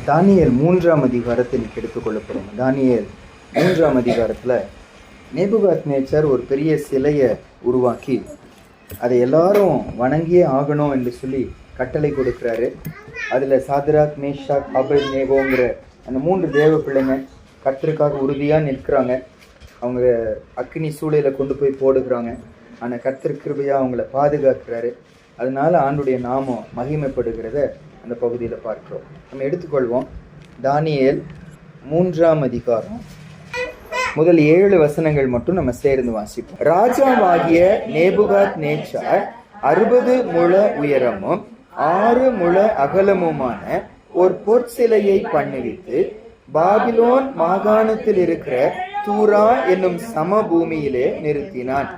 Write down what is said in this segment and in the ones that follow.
தானியேல் 3ஆம் அதிகாரத்தை இன்னைக்கு எடுத்துக்கொள்ளப்படும். தானியேல் 3ஆம் அதிகாரத்தில் நேபுகாத்நேச்சார் ஒரு பெரிய சிலையை உருவாக்கி அதை எல்லாரும் வணங்கியே ஆகணும் என்று சொல்லி கட்டளை கொடுக்குறாரு. அதில் சாத்ராக், மேஷாக், ஆபேத்நேகோங்கிற அந்த 3 தேவ பிள்ளைங்க கர்த்தருக்காக உறுதியாக நிற்கிறாங்க. அவங்க அக்னி சூளையில் கொண்டு போய் போடுகிறாங்க. ஆனால் கர்த்தர் கிருபையாக அவங்கள பாதுகாக்கிறாரு. அதனால ஆண்டுடைய நாமம் மகிமைப்படுகிறத அந்த பகுதியில் பார்க்கிறோம். நம்ம எடுத்துக்கொள்வோம். தானியேல் 3ஆம் அதிகாரம் முதல் 7 வசனங்கள் மட்டும் நம்ம சேர்ந்து வாசிப்போம். ராஜாவாகிய நேபுகாத்நேச்சார் 60 முழ உயரமும் 6 முழ அகலமுமான ஒரு பொற்சிலையை பண்ணுவித்து பாபிலோன் மாகாணத்தில் இருக்கிற தூரா என்னும் சமபூமியிலே நிறுத்தினான்.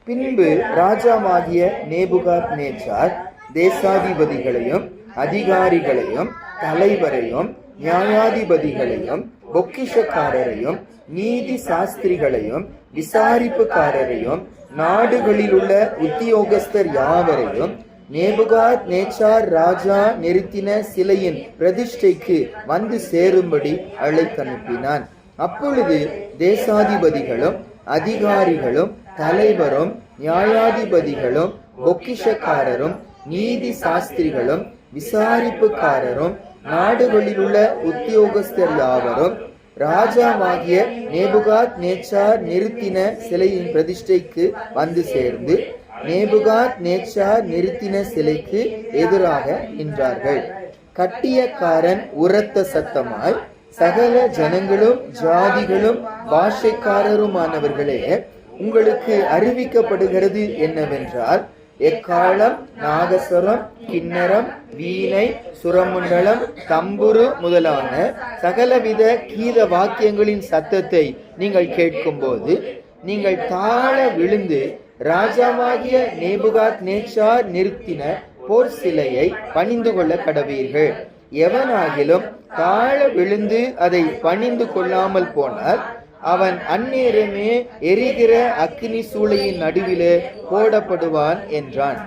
பின்பு ராஜாவாகிய நேபுகாத்நேச்சார் தேசாதிபதிகளையும் அதிகாரிகளையும் தலைவரையும் நியாயாதிபதிகளையும் பொக்கிஷக்காரரையும் நீதி சாஸ்திரிகளையும் விசாரிப்புக்காரரையும் நாடுகளில் உள்ள உத்தியோகஸ்தர் யாவரையும் நேபுகாத்நேச்சார் ராஜா நிறுத்தின சிலையின் பிரதிஷ்டைக்கு வந்து சேரும்படி அழைத்தனுப்பினான். அப்பொழுது தேசாதிபதிகளும் அதிகாரிகளும் தலைவரும் நியாயாதிபதிகளும் பொக்கிஷக்காரரும் நீதி சாஸ்திரிகளும் விசாரிப்புக்காரரும் நாடுகளில் உள்ள உத்தியோகஸ்தர் யாவரும் ராஜாவாகிய நேபுகாத்நேச்சார் நிறுத்தின சிலையின் பிரதிஷ்டைக்கு வந்து சேர்ந்து நேபுகாத்நேச்சார் நிறுத்தின சிலைக்கு எதிராக நின்றார்கள். கட்டியக்காரன் உரத்த சத்தமாய், சகல ஜனங்களும் ஜாதிகளும் பாஷைக்காரருமானவர்களே, உங்களுக்கு அறிவிக்கப்படுகிறது என்னவென்றால், எக்காலம், நாகஸ்வரம், கிண்ணரம், வீணை, சுரமண்டலம், தம்புரு முதலான சகலவித கீத வாக்கியங்களின் சத்தத்தை நீங்கள் கேட்கும்போது நீங்கள் தாழ விழுந்து ராஜாவாகிய நேபுகாத்நேச்சார் நிறுத்தின போர் சிலையை பணிந்து கொள்ள கடவீர்கள். எவனாகிலும் தாழ விழுந்து அதை பணிந்து கொள்ளாமல் போனால் அவன் அந்நேரமே எரிகிற அக்னி சூளையின் நடுவிலே போடப்படுவான் என்றான்.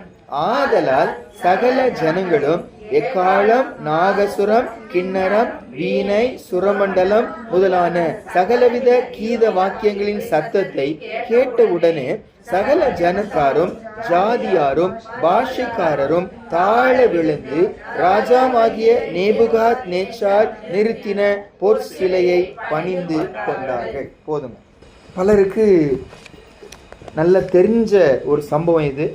ஆதலால் சகல ஜனங்களும் எக்காலம், நாகசுரம், கிண்ணரம், வீணை, சுரமண்டலம் முதலான சகலவித கீத வாக்கியங்களின் சத்தத்தை கேட்டவுடனே சகல ஜனத்தாரும் ஜாதியாரும் பாஷைக்காரரும் தாழ விழுந்து ராஜாவாகிய நேபுகாத்நேச்சார் நிறுத்தின பொற் சிலையை பணிந்து கொண்டார்கள். போதும். பலருக்கு நல்ல தெரிஞ்ச ஒரு சம்பவம் இது.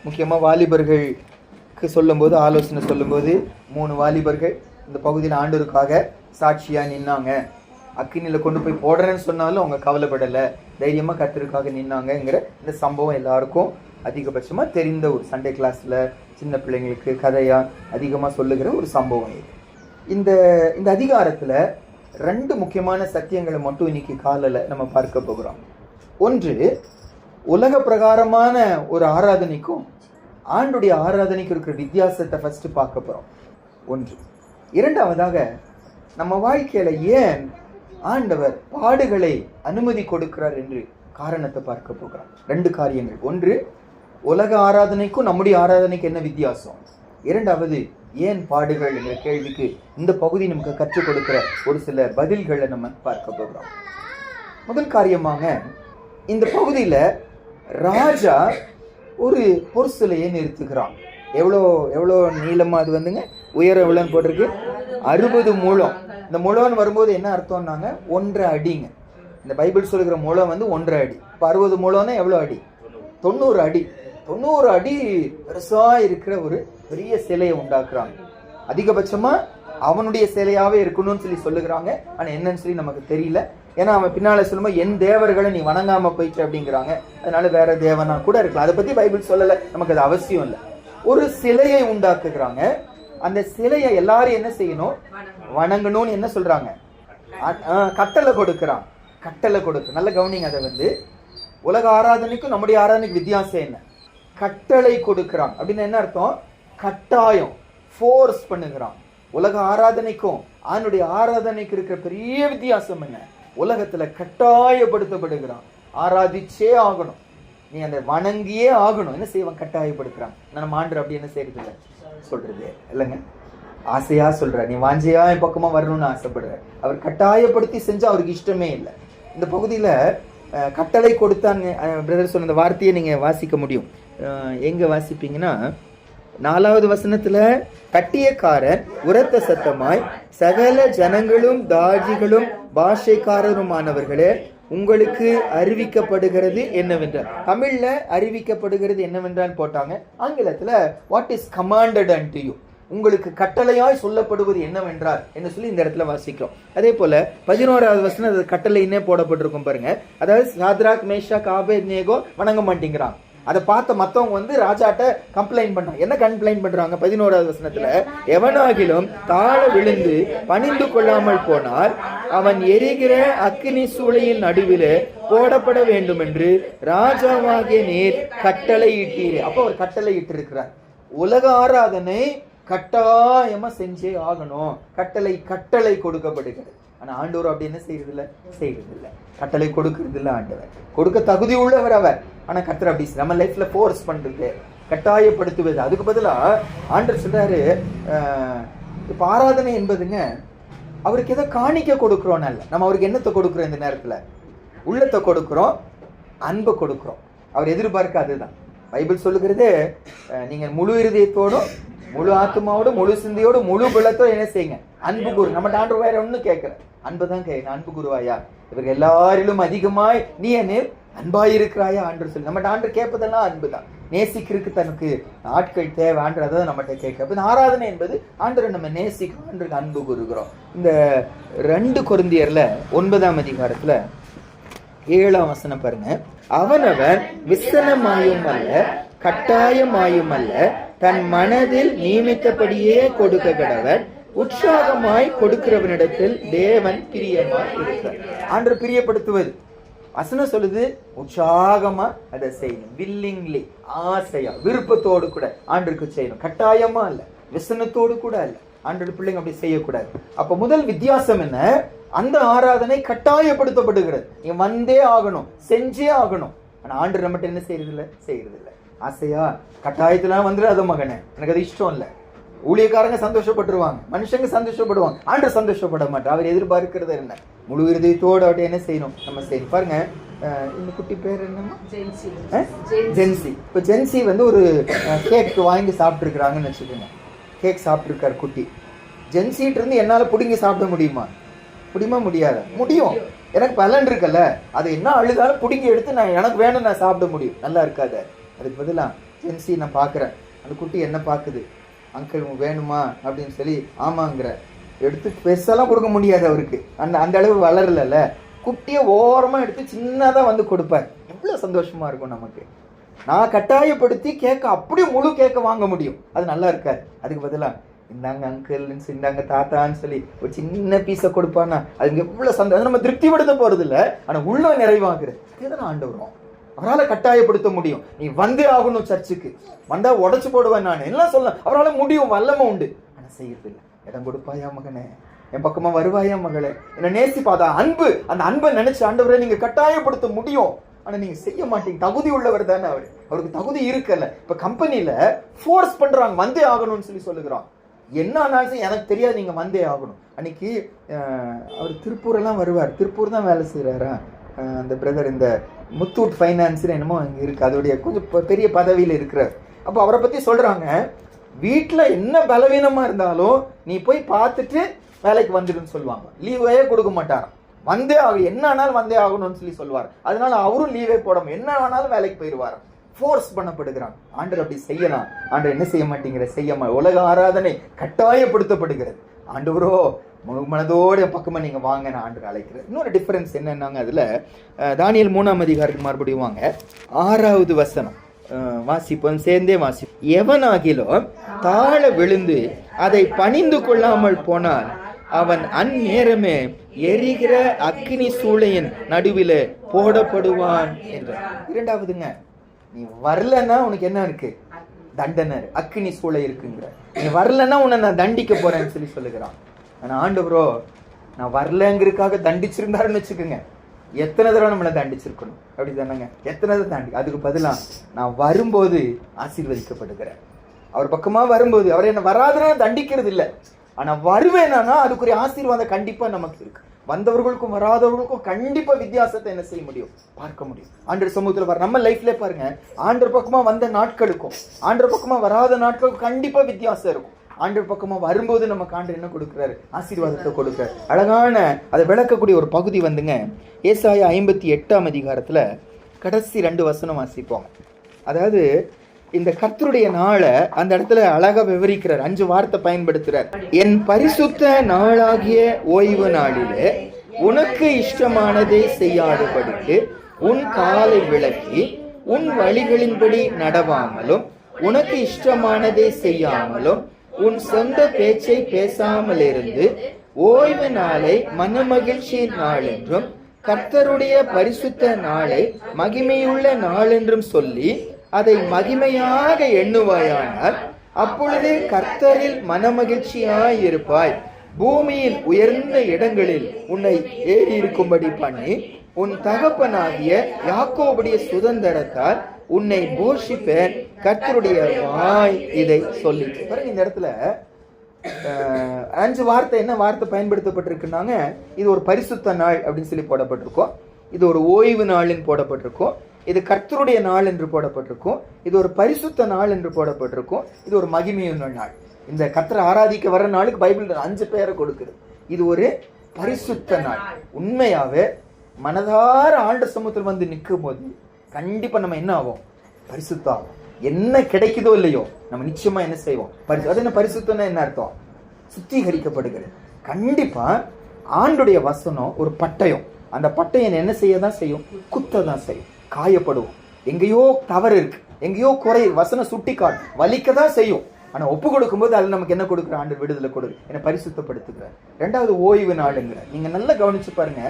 முக்கியமாக வாலிபர்களுக்கு சொல்லும்போது, ஆலோசனை சொல்லும்போது, 3 வாலிபர்கள் இந்த பகுதியில் ஆண்டவருக்காக சாட்சியாக நின்னாங்க. அக்கினியில் கொண்டு போய் போடுறேன்னு சொன்னாலும் அவங்க கவலைப்படலை, தைரியமாக கர்த்தருக்காக நின்னாங்கங்கிற இந்த சம்பவம் எல்லாருக்கும் அதிகபட்சமாக தெரிந்த ஒரு சண்டே கிளாஸில் சின்ன பிள்ளைங்களுக்கு கதையாக அதிகமாக சொல்லுகிற ஒரு சம்பவம் இது. இந்த அதிகாரத்தில் 2 முக்கியமான சத்தியங்களை மட்டும் இன்னைக்கு காலையில் நம்ம பார்க்க போகிறோம். ஒன்று, உலக பிரகாரமான ஒரு ஆராதனைக்கும் ஆண்டுடைய ஆராதனைக்கு இருக்கிற வித்தியாசத்தை ஃபர்ஸ்ட் பார்க்க போகிறோம். ஒன்று. இரண்டாவதாக, நம்ம வாழ்க்கையில ஏன் ஆண்டவர் பாடுகளை அனுமதி கொடுக்கிறார் என்று காரணத்தை பார்க்க போகிறார். 2 காரியங்கள். ஒன்று, உலக ஆராதனைக்கும் நம்முடைய ஆராதனைக்கு என்ன வித்தியாசம். இரண்டாவது, ஏன் பாடுகள் என்ற கேள்விக்கு இந்த பகுதி நமக்கு கற்றுக் கொடுக்கிற ஒரு சில பதில்களை நம்ம பார்க்க போகிறோம். முதல் காரியமாக, இந்த பகுதியில் ராஜா ஒரு பொற் சிலையை நிறுத்துகிறான். எவ்வளோ நீளமா அது வந்துங்க, உயரம் எவ்வளோன்னு போட்டிருக்கு, 60 முழம். இந்த முழம்னு வரும்போது என்ன அர்த்தம்னாங்க, 1.5 அடிங்க. இந்த பைபிள் சொல்லுகிற முழம் வந்து 1.5 அடி. இப்போ 60 முழம்னா எவ்வளோ அடி? 90 அடி. 90 அடி பெருசா இருக்கிற ஒரு பெரிய சிலையை உண்டாக்குறாங்க. அதிகபட்சமா அவனுடைய சிலையாவே இருக்கணும்னு சொல்லி சொல்லுகிறாங்க. ஆனா என்னன்னு சொல்லி நமக்கு தெரியல. ஏன்னா அவன் பின்னால சொல்லும்போது, என் தேவர்களை நீ வணங்காம போயிட்டு அப்படிங்கிறாங்க. அதனால வேற தேவனா கூட இருக்கலாம். அதை பத்தி பைபிள் சொல்லல, நமக்கு அது அவசியம் இல்லை. ஒரு சிலையை உண்டாக்குகிறாங்க. அந்த சிலையை எல்லாரும் என்ன செய்யணும்? வணங்கணும்னு என்ன சொல்றாங்க? கட்டளை கொடுக்கிறான். கட்டளை கொடுக்க நல்ல கவனிங்க. அதை வந்து உலக ஆராதனைக்கும் நம்முடைய ஆராதனைக்கு வித்தியாசம் என்ன? கட்டளை கொடுக்கிறான் அப்படின்னு என்ன அர்த்தம்? கட்டாயம், ஃபோர்ஸ் பண்ணுகிறான். உலக ஆராதனைக்கும் ஆணுடைய ஆராதனைக்கு இருக்கிற பெரிய வித்தியாசம் என்ன? உலகத்துல கட்டாயப்படுத்தப்படுகிறான். ஆராதிச்சே ஆகணும், நீ அந்த வணங்கியே ஆகணும். என்ன செய்வான்? கட்டாயப்படுத்துறான். நம்ம ஆண்டர் அப்படி என்ன செய்யறது இல்லை சொல்றது இல்லைங்க. ஆசையா சொல்ற, நீ வாஞ்சையா என் பக்கமா வரணும்னு ஆசைப்படுற. அவர் கட்டாயப்படுத்தி செஞ்சா அவருக்கு இஷ்டமே இல்லை. இந்த பகுதியில கட்டளை கொடுத்தாங்க பிரதர் சொன்ன இந்த வார்த்தையை நீங்க வாசிக்க முடியும். எங்க வாசிப்பீங்கன்னா 4வது வசனத்துல, கட்டியக்காரன் உரத்த சத்தமாய், சகல ஜனங்களும் தாஜிகளும் பாஷைக்காரருமானவர்களே உங்களுக்கு அறிவிக்கப்படுகிறது என்னவென்றால், தமிழ்ல அறிவிக்கப்படுகிறது என்னவென்றால் போட்டாங்க, ஆங்கிலத்துல what is commanded and you, உங்களுக்கு கட்டளையாய் சொல்லப்படுவது என்னவென்றால் என்ன சொல்லி இந்த இடத்துல வாசிக்கிறோம். அதே போல 11வது வசனம் அது கட்டளைன்னே போடப்பட்டிருக்கும் பாருங்க. அதாவது சாத்ராக் மேஷாக் ஆபேத்நேகோ வணங்க மாட்டேங்கிறாங்க. அதை பார்த்த மற்றவங்க ராஜாட்ட கம்ப்ளைண்ட் பண்றாங்க. என்ன கம்ப்ளைண்ட் பண்றாங்க? 11வது வசனத்துல, எவனாகிலும் தாழ விழுந்து பணிந்து கொள்ளாமல் போனால் அவன் எரிகிற அக்கினி சூளையின் நடுவில் போடப்பட வேண்டும் என்று ராஜாவாகிய நீர் கட்டளை இட்டீரே. அப்போ அவர் கட்டளை இட்டு இருக்கிறார். உலக ஆராதனை கட்டாயமா செஞ்சே ஆகணும். கட்டளை கொடுக்கப்படுகிறது. ஆனா ஆண்டவர் அப்படி என்ன செய்யறது இல்ல. கட்டளை கொடுக்கறது இல்ல. ஆண்டவர் கொடுக்க தகுதி உள்ளவர் அவர். ஆனா கர்த்தர் அப்படி நம்ம லைஃப்ல ஃபோர்ஸ் பண்றது, கட்டாயப்படுத்துவது. அதுக்கு பதிலா ஆண்டவர் சொல்றாரு, இப்ப ஆராதனை என்பதுங்க அவருக்கு எதை காணிக்க கொடுக்கிறோம் அல்ல. நம்ம அவருக்கு என்னத்தை கொடுக்கிறோம்? இந்த நேரத்துல உள்ளத்தை கொடுக்கிறோம், அன்பை கொடுக்கிறோம். அவர் எதிர்பார்க்க அதுதான். பைபிள் சொல்லுகிறது, நீங்க முழு இருதயத்தோடும் முழு ஆத்மாவோட முழு சிந்தையோடு முழு பலத்தோடு என்ன செய்யுங்க? அன்பு குரு. நம்ம ஆண்டவர் வேற ஒண்ணு கேட்கிறேன், அன்புதான் கேட்க. அன்பு குருவாயா, இவர்கள் எல்லாரிலும் அதிகமாய் நீ என்ன அன்பாயிருக்கிறாயா ஆண்டவர் சொல்லி நம்ம ஆண்டவர் கேட்பதெல்லாம் அன்புதான். நேசிக்கிறதுக்கு தனக்கு ஆட்கள் தேவை ஆண்டவர், அதான் நம்மகிட்ட கேட்க. அப்ப ஆராதனை என்பது ஆண்டவரை நம்ம நேசிக்கிறோம், ஆண்டருக்கு அன்பு கூறுகிறோம். இந்த 2 கொரிந்தியர்ல 9ஆம் அதிகாரத்துல 7ஆம் வசனம் பாருங்க. அவனவன் விசனமாயும் அல்ல கட்டாயமாயும் அல்ல, தன் மனதில் நியமித்தபடியே கொடுக்க கடவன், உற்சாகமாய் கொடுக்கிறவனிடத்தில் தேவன் பிரியமாய் இருக்கிறார். ஆண்டவர் பிரியப்படுத்துவது வசனம் சொல்லுது, உற்சாகமா அதை செய்யணும், வில்லிங்லி, ஆசையா, விருப்பத்தோடு கூட ஆண்டருக்கு செய்யணும். கட்டாயமா இல்ல, விசனத்தோடு கூட இல்ல. ஆண்டவர் பிள்ளைங்க அப்படி செய்யக்கூடாது. அப்ப முதல் வித்தியாசம் என்ன? அந்த ஆராதனை கட்டாயப்படுத்தப்படுகிறது. நீ வந்தே ஆகணும், செஞ்சே ஆகணும். ஆனா ஆண்டவர் நம்மகிட்ட என்ன செய்யறது இல்ல. ஆசையா கட்டாயத்துல வந்துடாத மகனே, எனக்கு அது இஷ்டம் இல்ல. ஊழியக்காரங்க சந்தோஷப்பட்டுருவாங்க, மனுஷங்க சந்தோஷப்படுவாங்க, ஆண்டவர் சந்தோஷப்பட மாட்டார். அவர் எதிர்பார்க்கிறது என்ன? முழு இருதயத்தோடு அவர்கிட்ட என்ன செய்யணும்? நம்ம செய்யணும். பாருங்க, இந்த குட்டி பேர் என்னமா? ஜென்சி. இப்ப ஜென்சி ஒரு கேக் வாங்கி சாப்பிட்டு இருக்கிறாங்கன்னு வச்சுக்கோங்க. கேக் சாப்பிட்டு இருக்காரு குட்டி. ஜென்சிட்டு இருந்து என்னால புடிங்கி சாப்பிட முடியுமா? முடியாது. முடியும். எனக்கு பலன் இருக்குல்ல, அது என்ன அழுதாலும் புடிங்கி எடுத்து நான் எனக்கு வேணும் நான் சாப்பிட முடியும். நல்லா இருக்காது. அதுக்கு பதிலா ஜென்சி நான் பாக்குறேன், அந்த குட்டி என்ன பாக்குது, அங்கிள் வேணுமா அப்படின்னு சொல்லி ஆமாங்கிற, எடுத்து பெருசாலாம் கொடுக்க முடியாது அவருக்கு, அந்த அளவு வளரல. குட்டியை ஓரமா எடுத்து சின்னதா கொடுப்பார். எவ்வளவு சந்தோஷமா இருக்கும் நமக்கு. நான் கட்டாயப்படுத்தி கேட்க அப்படியே முழு கேட்க வாங்க முடியும், அது நல்லா இருக்காது. அதுக்கு பதிலா இந்தாங்க அங்கிள், இந்தாங்க தாத்தான்னு சொல்லி ஒரு சின்ன பீஸை கொடுப்பான்னா அதுக்கு எவ்வளவு சந்தோஷம். நம்ம திருப்திப்படுத்த போறது இல்லை, ஆனா உள்ள நிறைவாக்குறது. அதுதான் ஆண்டவரும். அவரால் கட்டாயப்படுத்த முடியும். நீ வந்தே ஆகணும், சர்ச்சுக்கு வந்தா உடைச்சு போடுவேன் நான் எல்லாம் சொல்ல. அவரால் முடியும், வல்லமை உண்டு. ஆனா செய்யறது இல்லை. இடம் கொடுப்பாயா மகனே, என் பக்கமா வருவாயா மகளே, என்ன நேசிப்பாதா அன்பு. அந்த அன்பை நினைச்சு ஆண்டவரை நீங்க கட்டாயப்படுத்த முடியும். ஆனா நீங்க செய்ய மாட்டீங்க. தகுதி உள்ளவர் தானே அவருக்கு தகுதி இருக்கல. இப்ப கம்பெனில ஃபோர்ஸ் பண்றாங்க, வந்தே ஆகணும்னு சொல்லி சொல்லுகிறான். என்ன ஆனாலும் எனக்கு தெரியாது, நீங்க வந்தே ஆகணும். அன்னைக்கு அவர் திருப்பூர் எல்லாம் வருவார். திருப்பூர் தான் வேலை செய்யறாரா அந்த பிரதர். இந்த முத்தூட் ஃபைனான்ஸ் என்னமோ அங்கே இருக்கு, அதோடைய கொஞ்சம் பெரிய பதவியில் இருக்கிறார். அப்போ அவரை பத்தி சொல்றாங்க, வீட்டில் என்ன பலவீனமா இருந்தாலும் நீ போய் பார்த்துட்டு வேலைக்கு வந்துடுன்னு சொல்லுவாங்க. லீவே கொடுக்க மாட்டார். வந்தே ஆகும், என்ன ஆனாலும் வந்தே ஆகணும்னு சொல்லி சொல்லுவார். அதனால அவரும் லீவே போடாம என்ன ஆனாலும் வேலைக்கு போயிடுவார். ஃபோர்ஸ் பண்ணப்படுகிறான். ஆண்டவர் அப்படி செய்யலாம். ஆண்டவர் என்ன செய்ய மாட்டேங்கிற உலக ஆராதனை கட்டாயப்படுத்தப்படுகிறது. ஆண்டவரோ முழு மனதோட பக்கமா நீங்க வாங்க நான் ஆண்டவர் அழைக்கிறேன். இன்னொரு டிஃபரன்ஸ் என்னன்னாங்க, அதுல தானியேல் 3ஆம் அதிகாரத்துக்கு மறுபடியும் வாங்க. 6வது வசனம் வாசிப்போம், சேர்ந்தே வாசி. எவனாகிலும் தாழ விழுந்து அதை பணிந்து கொள்ளாமல் போனால் அவன் அந்நேரமே எரிகிற அக்கினி சூளையின் நடுவில் போடப்படுவான் என்ற. 2வதுங்க, நீ வரலன்னா உனக்கு என்ன இருக்கு? தண்டனை, அக்கினி சூளை இருக்குங்கிற. நீ வரலன்னா உன்னை நான் தண்டிக்க போறேன்னு சொல்லி சொல்லுகிறான். ஆனா ஆண்டவரோ நான் வரலங்கிறதுக்காக தண்டிச்சிருந்தாருன்னு வச்சுக்கோங்க, எத்தனை தடவை நம்மளை தண்டிச்சிருக்கணும், அப்படி தானேங்க? எத்தனை தாண்டி. அதுக்கு பதிலா நான் வரும்போது ஆசீர்வதிக்கப்படுகிறேன். அவர் பக்கமா வரும்போது அவர் என்ன வராதுன்னா தண்டிக்கிறது இல்லை, ஆனா வருவேனா அதுக்குரிய ஆசீர்வாதம் கண்டிப்பா நமக்கு இருக்கு. வந்தவர்களுக்கும் வராதவர்களுக்கும் கண்டிப்பா வித்தியாசத்தை என்ன செய்ய முடியும், பார்க்க முடியும். ஆண்டவர் சமூகத்துல வர நம்ம லைஃப்ல பாருங்க, ஆண்டவர் பக்கமா வந்த நாட்களுக்கும் ஆண்டவர் பக்கமா வராத நாட்களுக்கும் கண்டிப்பா வித்தியாசம் இருக்கும். ஆண்டவர் பக்கமா வரும்போது நமக்கு ஆண்டவர் என்ன கொடுக்குறாரு, ஆசீர்வாதத்தை கொடுக்குறாரு. அழகான அதை விளக்கக்கூடிய ஒரு பகுதி வந்துங்க, ஏசாயா 58ஆம் அதிகாரத்துல கடைசி 2 வசனம் வாசிப்போம். அதாவது இந்த கர்த்தருடைய நாளை அந்த இடத்துல அழகா விவரிக்கிறார், 5 வார்த்தை பயன்படுத்துறார். என் பரிசுத்த நாளாகிய ஓய்வு நாளிலே உனக்கு இஷ்டமானதை செய்யாதபடிக்கு உன் காலை விலக்கி உன் வழிகளின்படி நடவாமலும் உனக்கு இஷ்டமானதை செய்யாமலும் உன் சொந்த பேச்சை பேசாமல் இருந்து ஓய்வு நாளை மனமகிழ்ச்சியின் நாள் என்றும் கர்த்தருடைய பரிசுத்த நாளை மகிமையுள்ள நாள் என்றும் சொல்லி அதை மகிமையாக எண்ணுவாயானால் அப்பொழுது கர்த்தரில் மனமகிழ்ச்சியாய் இருப்பாய். பூமியின் உயர்ந்த இடங்களில் உன்னை ஏறி இருக்கும்படி பண்ணி உன் தகப்பனாகிய யாக்கோபுடைய சுதந்திரத்தால் உன்னை போஷிப்பேன், கர்த்தருடைய வாய் இதை சொல்லி. பாருங்க, இந்த இடத்துல 5 வார்த்தை என்ன வார்த்தை பயன்படுத்தப்பட்டிருக்குன்னாங்க, இது ஒரு பரிசுத்த நாள் அப்படின்னு சொல்லி போடப்பட்டிருக்கோம், இது ஒரு ஓய்வு நாள்னு போடப்பட்டிருக்கோம், இது கர்த்தருடைய நாள் என்று போடப்பட்டிருக்கும், இது ஒரு பரிசுத்த நாள் என்று போடப்பட்டிருக்கும், இது ஒரு மகிமையுள்ள நாள். இந்த கர்த்தரை ஆராதிக்க வர நாளுக்கு பைபிள் 5 பேரை கொடுக்குது. இது ஒரு பரிசுத்த நாள். உண்மையாவே மனதார ஆண்ட சமூகத்தில் வந்து நிற்கும் போது கண்டிப்பா நம்ம என்ன ஆகும், பரிசுத்தம் ஆகும். என்ன கிடைக்குதோ இல்லையோ நம்ம நிச்சயமா என்ன செய்வோம், அது என்ன பரிசுத்தம்னா என்ன அர்த்தம், சுத்திகரிக்கப்படுகிறது. கண்டிப்பா ஆண்டுடைய வசனம் ஒரு பட்டயம், அந்த பட்டயம் என்ன செய்யதான் செய்யும், குத்ததான் செய்யும், காயப்படுவோம். எங்கேயோ தவறு இருக்கு, எங்கேயோ குறை, வசனம் சுட்டி காட்டும், வலிக்கதான் செய்யும். ஆனா ஒப்பு கொடுக்கும் போது அதுல நமக்கு என்ன கொடுக்குற, ஆண்டு விடுதலை கொடுக்கு, என்ன பரிசுத்தப்படுத்துகிற. 2வது ஓய்வு நாளுங்கிற. நீங்க நல்லா கவனிச்சு பாருங்க,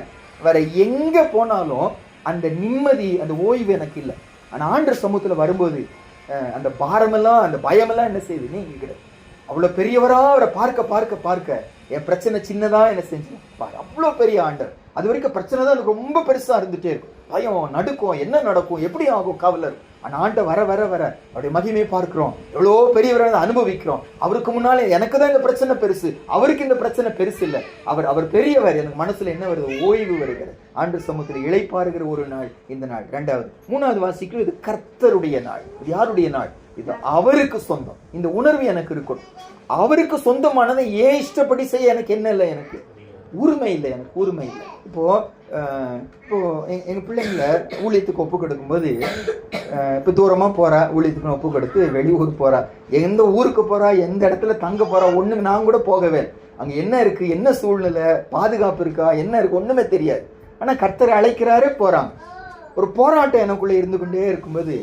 வேற எங்க போனாலும் அந்த நிம்மதி, அந்த ஓய்வு எனக்கு இல்லை. ஆனா ஆண்டவர் சமூகத்துல வரும்போது அந்த பாரமெல்லாம், அந்த பயமெல்லாம் என்ன செய்யுது, நீங்க அவ்வளவு பெரியவரா அவரை பார்க்க பார்க்க பார்க்க என் பிரச்சனை சின்னதா என்ன செஞ்சு பாரு, அவ்வளவு பெரிய ஆண்டவர். அது வரைக்கும் பிரச்சனை தான் எனக்கு ரொம்ப பெருசா இருந்துட்டே இருக்கும், பயம், நடுக்கும், என்ன நடக்கும், எப்படி ஆகும், கவலை. ஆனா ஆண்ட வர வர வர அவருடைய மகிமையை பார்க்கிறோம், எவ்வளோ பெரியவரை அனுபவிக்கிறோம். அவருக்கு முன்னாலே எனக்கு தான் இந்த பிரச்சனை பெருசு, அவருக்கு இந்த பிரச்சனை பெருசு இல்லை, அவர் பெரியவர். எனக்கு மனசுல என்ன வருது, ஓய்வு வருகிறது. ஆண்டு சமூகத்தில் இளைப்பாறுகிற ஒரு நாள் இந்த நாள். 2வது 3வது வாசிக்கும், இது கர்த்தருடைய நாள். இது யாருடைய நாள், இது அவருக்கு சொந்தம். இந்த உணர்வு எனக்கு இருக்கணும், அவருக்கு சொந்தமானதை ஏன் இஷ்டப்படி செய்ய எனக்கு என்ன இல்லை, எனக்கு உரிமை இல்லை, எனக்கு உரிமை இல்லை. இப்போ எங்க பிள்ளைங்களை ஊழியத்துக்கு ஒப்பு கொடுக்கும்போது, இப்போ தூரமா போறா, ஊழியத்துக்கு ஒப்பு கொடுத்து வெளியூர் போறா, எந்த ஊருக்கு போறா, எந்த இடத்துல தங்க போறா, ஒண்ணு நான் கூட போகவே, அங்க என்ன இருக்கு, என்ன சூழ்நிலை, பாதுகாப்பு இருக்கா, என்ன இருக்கு, ஒண்ணுமே தெரியாது. ஆனா கர்த்தரை அழைக்கிறாரே, போறாங்க. ஒரு போராட்டம் எனக்குள்ள இருந்து கொண்டே இருக்கும்போது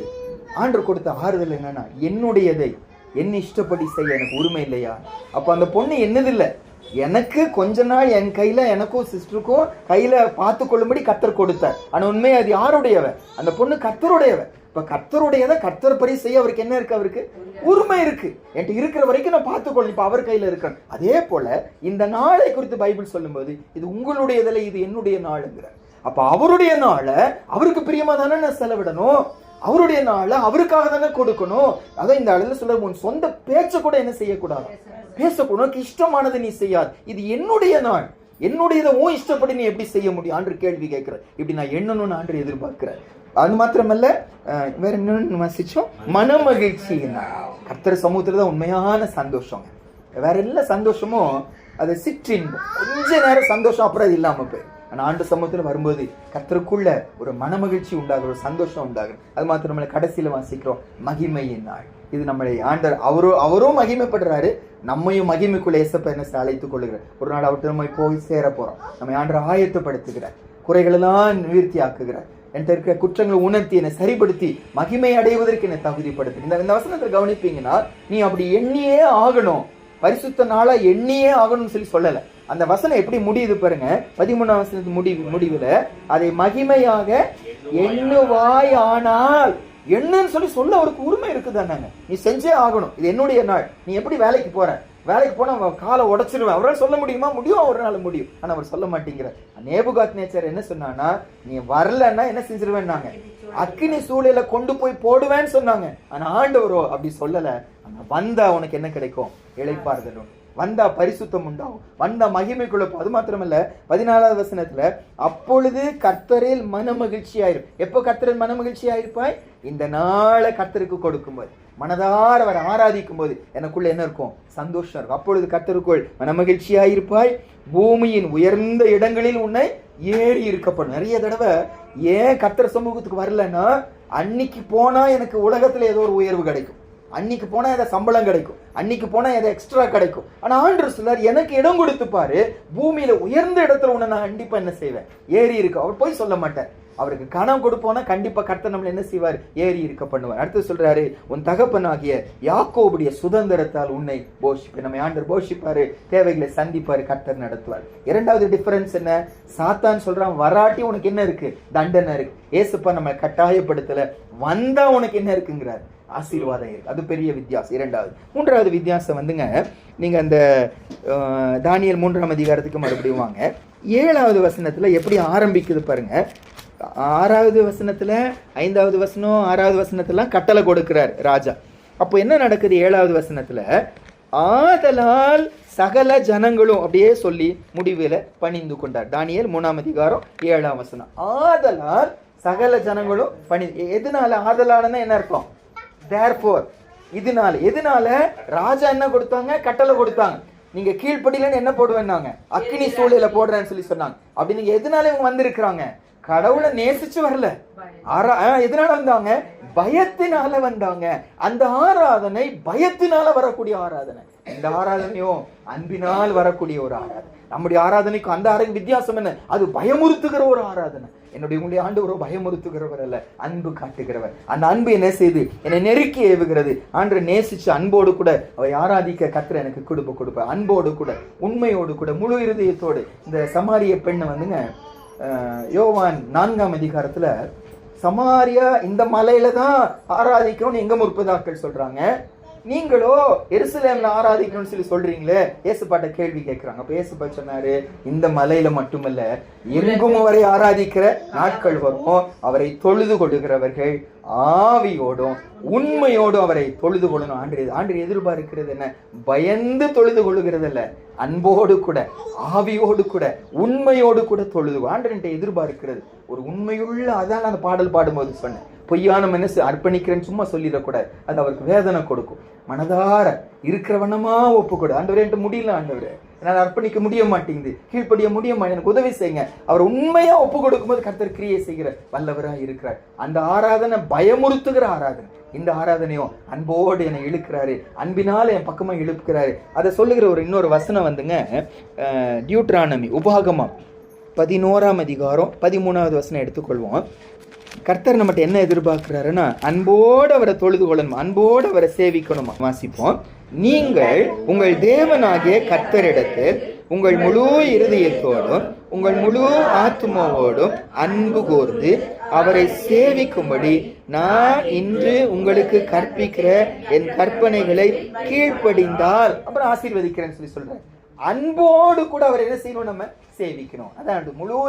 ஆண்டவர் கொடுத்த ஆறுதல் என்னன்னா, என்னுடையதை என்ன இஷ்டப்படி செய்ய எனக்கு உரிமை இல்லையா? அப்ப அந்த பொண்ணு என்னதில்லை, எனக்கு கொஞ்ச நாள் என் கையில, எனக்கும் சிஸ்டருக்கும் கையில பார்த்து கொள்ளும்படி கர்த்தர் கொடுத்தார். ஆனா உண்மையா அது யாருடையவ, அந்த பொண்ணு கர்த்தருடையவ. இப்ப கர்த்தருடையதை கர்த்தர் படி செய்ய அவருக்கு என்ன இருக்கு, அவருக்கு உரிமை இருக்கு. என்கிட்ட இருக்கிற வரைக்கும் நான் பார்த்துக்கொள்ளு, இப்ப அவர் கையில இருக்கிறேன். அதே போல இந்த நாளை குறித்து பைபிள் சொல்லும்போது, இது உங்களுடையதில்லை, இது என்னுடைய நாளுங்கிற. அப்ப அவருடைய நாளை அவருக்கு பிரியமா தானே நான் செலவிடணும், அவருடைய நாளை அவருக்காக தானே கொடுக்கணும். அதான் இந்த அளவில் சொல்ல, உன் சொந்த பேச்ச கூட என்ன செய்யக்கூடாது, பேசக்கூடாது, இஷ்டமானது நீ செய்யாது, இது என்னுடைய நாள், என்னுடையதை உன் இஷ்டப்படி நீ எப்படி செய்ய முடியும் ஆண்டு கேள்வி கேட்கிற. இப்படி நான் எண்ணணும்னு ஆண்டு எதிர்பார்க்கிறேன். அது மாத்திரமல்ல, வேற என்ன வாசிச்சோம், மனமகிழ்ச்சி. கர்த்தர் சமூகத்துல தான் உண்மையான சந்தோஷம். வேற எல்லா சந்தோஷமும் அது சிற்றின்பம், கொஞ்ச நேரம் சந்தோஷம், அப்புறம் அது இல்லாம போய். ஆனா ஆண்டு சமூகத்துல வரும்போது கர்த்தருக்குள்ள ஒரு மனமகிழ்ச்சி உண்டாகும், ஒரு சந்தோஷம் உண்டாகும். அது மாத்திரமல்ல, கடைசியில வாசிக்கிறோம் மகிமையின் நாள். இது நம்மளை ஆண்டர் அவரும் மகிமைப்படுறாரு, நம்மையும் மகிமைக்குள்ள ஏசப்ப என்ன அழைத்துக் கொள்ளுகிறார். ஒரு நாள் அவர்கிட்ட நம்ம போய் சேர போறோம். நம்ம ஆண்டர் ஆயத்தப்படுத்துகிறார், குறைகளெல்லாம் நிவர்த்தி ஆக்குகிறார், என்கிட்ட இருக்கிற குற்றங்களை உணர்த்தி என்னை சரிப்படுத்தி மகிமை அடைவதற்கு என்னை தகுதிப்படுத்து. இந்த வசனத்தை கவனிப்பீங்கன்னா, நீ அப்படி எண்ணியே ஆகணும், பரிசுத்த நாளா எண்ணியே ஆகணும்னு சொல்லல. அந்த வசனம் எப்படி முடியுது பாருங்க, 13ஆம் வசனத்து முடிவுல, அதை மகிமையாக எண்ணுவாய் ஆனால் என்னன்னு சொல்ல அவருக்கு உரிமை இருக்குதானாங்க. நீ செஞ்சே ஆகணும், இது என்னுடைய நாள். நீ எப்படி வேலைக்கு போற, வேலைக்கு போனா காலை உடைச்சிருவேன், அவரால் சொல்ல முடியுமா, முடியும், ஒரு நாள் முடியும். ஆனா அவர் சொல்ல மாட்டேங்கிறார். நேபுகாத்நேச்சர் என்ன சொன்னானா, நீ வரலன்னா என்ன செஞ்சிருவேன்னாங்க, அக்கினி சூளையில கொண்டு போய் போடுவேன்னு சொன்னாங்க. ஆனா ஆண்டவரோ அப்படி சொல்லல, வந்தா உனக்கு என்ன கிடைக்கும்? இளைப்பாறுதலும். வந்தா பரிசுத்தம் உண்டாகும். வந்தா மகிமைக்குள்ள. அது மாத்திரமல்ல, 14வது வசனத்துல, அப்பொழுது கர்த்தரில் மன மகிழ்ச்சி ஆயிரும். எப்போ கர்த்தரில் மன மகிழ்ச்சி ஆயிருப்பாய்? இந்த நாளை கர்த்தருக்கு கொடுக்கும்போது, மனதார அவர் ஆராதிக்கும் போது எனக்குள்ள என்ன இருக்கும்? சந்தோஷம் இருக்கும். அப்பொழுது கர்த்தருக்குள் மன மகிழ்ச்சியாயிருப்பாய். பூமியின் உயர்ந்த இடங்களில் உன்னை ஏறி இருக்கப்படும். நிறைய தடவை ஏன் கர்த்தர் சமூகத்துக்கு வரலன்னா, அன்னைக்கு போனா எனக்கு உலகத்துல ஏதோ ஒரு உயர்வு கிடைக்கும், அன்னைக்கு போனா ஏதோ சம்பளம் கிடைக்கும், அன்னைக்கு போனா ஏதோ எக்ஸ்ட்ரா கிடைக்கும். ஆனா ஆண்டவர் சொல்லார், எனக்கு இடம் கொடுத்து பாரு, பூமியில உயர்ந்த இடத்துல உன்னை நான் கண்டிப்பா என்ன செய்வேன்? ஏறி இருக்கு. அவர் போய் சொல்ல மாட்டார். அவருக்கு கனம் கொடுப்போனா கண்டிப்பா கர்த்தர் நம்மள என்ன செய்வார்? ஏறி இருக்க பண்ணுவார். அடுத்து சொல்றாரு, உன் தகப்பனாகிய யாக்கோபுடைய சுதந்திரத்தால் உன்னை போஷிப்பேன். நம்ம ஆண்டவர் போஷிப்பாரு, தேவைகளை சந்திப்பாரு, கர்த்தர் நடத்துவார். இரண்டாவது டிஃபரன்ஸ் என்ன? சாத்தான் சொல்றான், வராட்டி உனக்கு என்ன இருக்கு? தண்டனை இருக்கு. ஏசுப்பா நம்ம கட்டாயப்படுத்தல, வந்தா உனக்கு என்ன இருக்குங்கிறார்? ஆசீர்வாதம் இருக்கு. அது பெரிய வித்தியாசம். இரண்டாவது. மூன்றாவது வித்தியாசம் வந்துங்க, நீங்க அந்த தானியேல் 3ஆம் அதிகாரத்துக்கு மறுபடியும் வாங்க. 7வது வசனத்துல எப்படி ஆரம்பிக்குது பாருங்க. 6வது வசனத்துல, 5வது வசனம், 6வது வசனத்துல கட்டளை கொடுக்கிறார் ராஜா. அப்போ என்ன நடக்குது? 7வது வசனத்துல, ஆதலால் சகல ஜனங்களும் அப்படியே சொல்லி முடிவில் பணிந்து கொண்டார். தானியேல் 3ஆம் அதிகாரம் 7ஆம் வசனம். ஆதலால் சகல ஜனங்களும் பணி. எதனால ஆதலான என்ன இருக்கும்? Therefore. இதனால. எதனால? ராஜா என்ன கொடுத்தாங்க? கட்டளை கொடுத்தாங்க. நீங்க கீழ்ப்படியிலன்னு என்ன போடுவேன்னாங்க? அக்னி சூளையில போடுறேன்னு சொல்லி சொன்னாங்க. அப்படி நீங்க எதனால இவங்க வந்திருக்கிறாங்க? கடவுளை நேசிச்சு வரல. எதனால வந்தாங்க? பயத்தினால வந்தாங்க. அந்த ஆராதனை பயத்தினால வரக்கூடிய ஆராதனை. இந்த ஆராதனையும் அன்பினால் வரக்கூடிய ஒரு ஆராதனை. நம்முடைய ஆராதனைக்கும் அந்த ஆராதனை வித்தியாசம் என்ன? அது பயமுறுத்துகிற ஒரு ஆராதனை. என்னுடைய உங்களுடைய ஆண்டவரோ பயமுறுத்துகிறவர் அல்ல, அன்பு காட்டுகிறவர். அந்த அன்பு என்ன செய்து என்னை நெருக்கி ஏவுகிறது. ஆண்டவரை நேசிச்சு அன்போடு கூட அவரை ஆராதிக்க கர்த்தர் எனக்கு கொடுப்ப அன்போடு கூட, உண்மையோடு கூட, முழு இருதயத்தோடு. இந்த சமாரிய பெண்ணை வந்துங்க, யோவான் 4ஆம் அதிகாரத்துல, சமாரியா இந்த மலையில தான் ஆராதிக்கணும்னு எங்க முற்பதாக்கள் சொல்றாங்க, நீங்களோ எருசலேம்ல ஆராதிக்கணும்னு சொல்லி சொல்றீங்களே. ஏசுப்பாட்ட கேள்வி கேட்கிறாங்க. அப்ப ஏசுப்பா சொன்னாரு, இந்த மலையில மட்டுமல்ல, எங்கும் அவரை ஆராதிக்கிற நாட்கள் வரும், அவரை தொழுது கொள்ளுகிறவர்கள் ஆவியோடும் உண்மையோடும் அவரை தொழுது கொள்ளணும். ஆண்டு எதிர்பார்க்கிறது என்ன? பயந்து தொழுது கொள்ளுகிறது அல்ல, அன்போடு கூட, ஆவியோடு கூட, உண்மையோடு கூட தொழுது. ஆண்டு எதிர்பார்க்கிறது ஒரு உண்மையுள்ள. அதான் அந்த பாடல் பாடும்போது சொன்னேன், பொய்யான மனசு அர்ப்பணிக்கிறேன்னு சும்மா சொல்லிடக்கூடாது. அது அவருக்கு வேதனை கொடுக்கும். மனதார இருக்கிறவனமா ஒப்பு கொடு. ஆண்டவரே என்கிட்ட முடியல, ஆண்டவரே என்னால் அர்ப்பணிக்க முடிய மாட்டேங்குது, கீழ்ப்படிய முடிய மாட்டேங்குது, எனக்கு உதவி செய்யுங்க. அவர் உண்மையா ஒப்பு கொடுக்கும் போது கர்த்தர் கிரியை செய்கிற வல்லவராக இருக்கிறார். அந்த ஆராதனை பயமுறுத்துகிற ஆராதனை. இந்த ஆராதனையும் அன்போடு என்னை இழுக்கிறாரு, அன்பினால என் பக்கமா இழுக்கிறாரு. அதை சொல்லுகிற ஒரு இன்னொரு வசனம் வந்துங்க, டியூட்ரானமி, உபாகமம் 11ஆம் அதிகாரம் 13வது வசனம் எடுத்துக்கொள்வோம். கர்த்தர் நம்மகிட்ட என்ன எதிர்பார்க்கிறாருன்னா, அன்போடு அவரை தொழுது கொள்ளணும், அன்போடு அவரை சேவிக்கணும். வாசிப்போம். நீங்கள் உங்கள் தேவனாகிய கர்த்தரிடத்தில் உங்கள் முழு இருதயத்தோடும் உங்கள் முழு ஆத்துமாவோடும் அன்பு கூர்ந்து அவரை சேவிக்கும்படி நான் இன்று உங்களுக்கு கற்பிக்கிற என் கற்பனைகளை கீழ்ப்படிந்தால் அப்புறம் ஆசீர்வதிக்கிறேன்னு சொல்லி சொல்றேன். அன்போடு கூட அவர் என்ன செய்யணும்? நம்ம சேவிக்கணும். அதான் முழு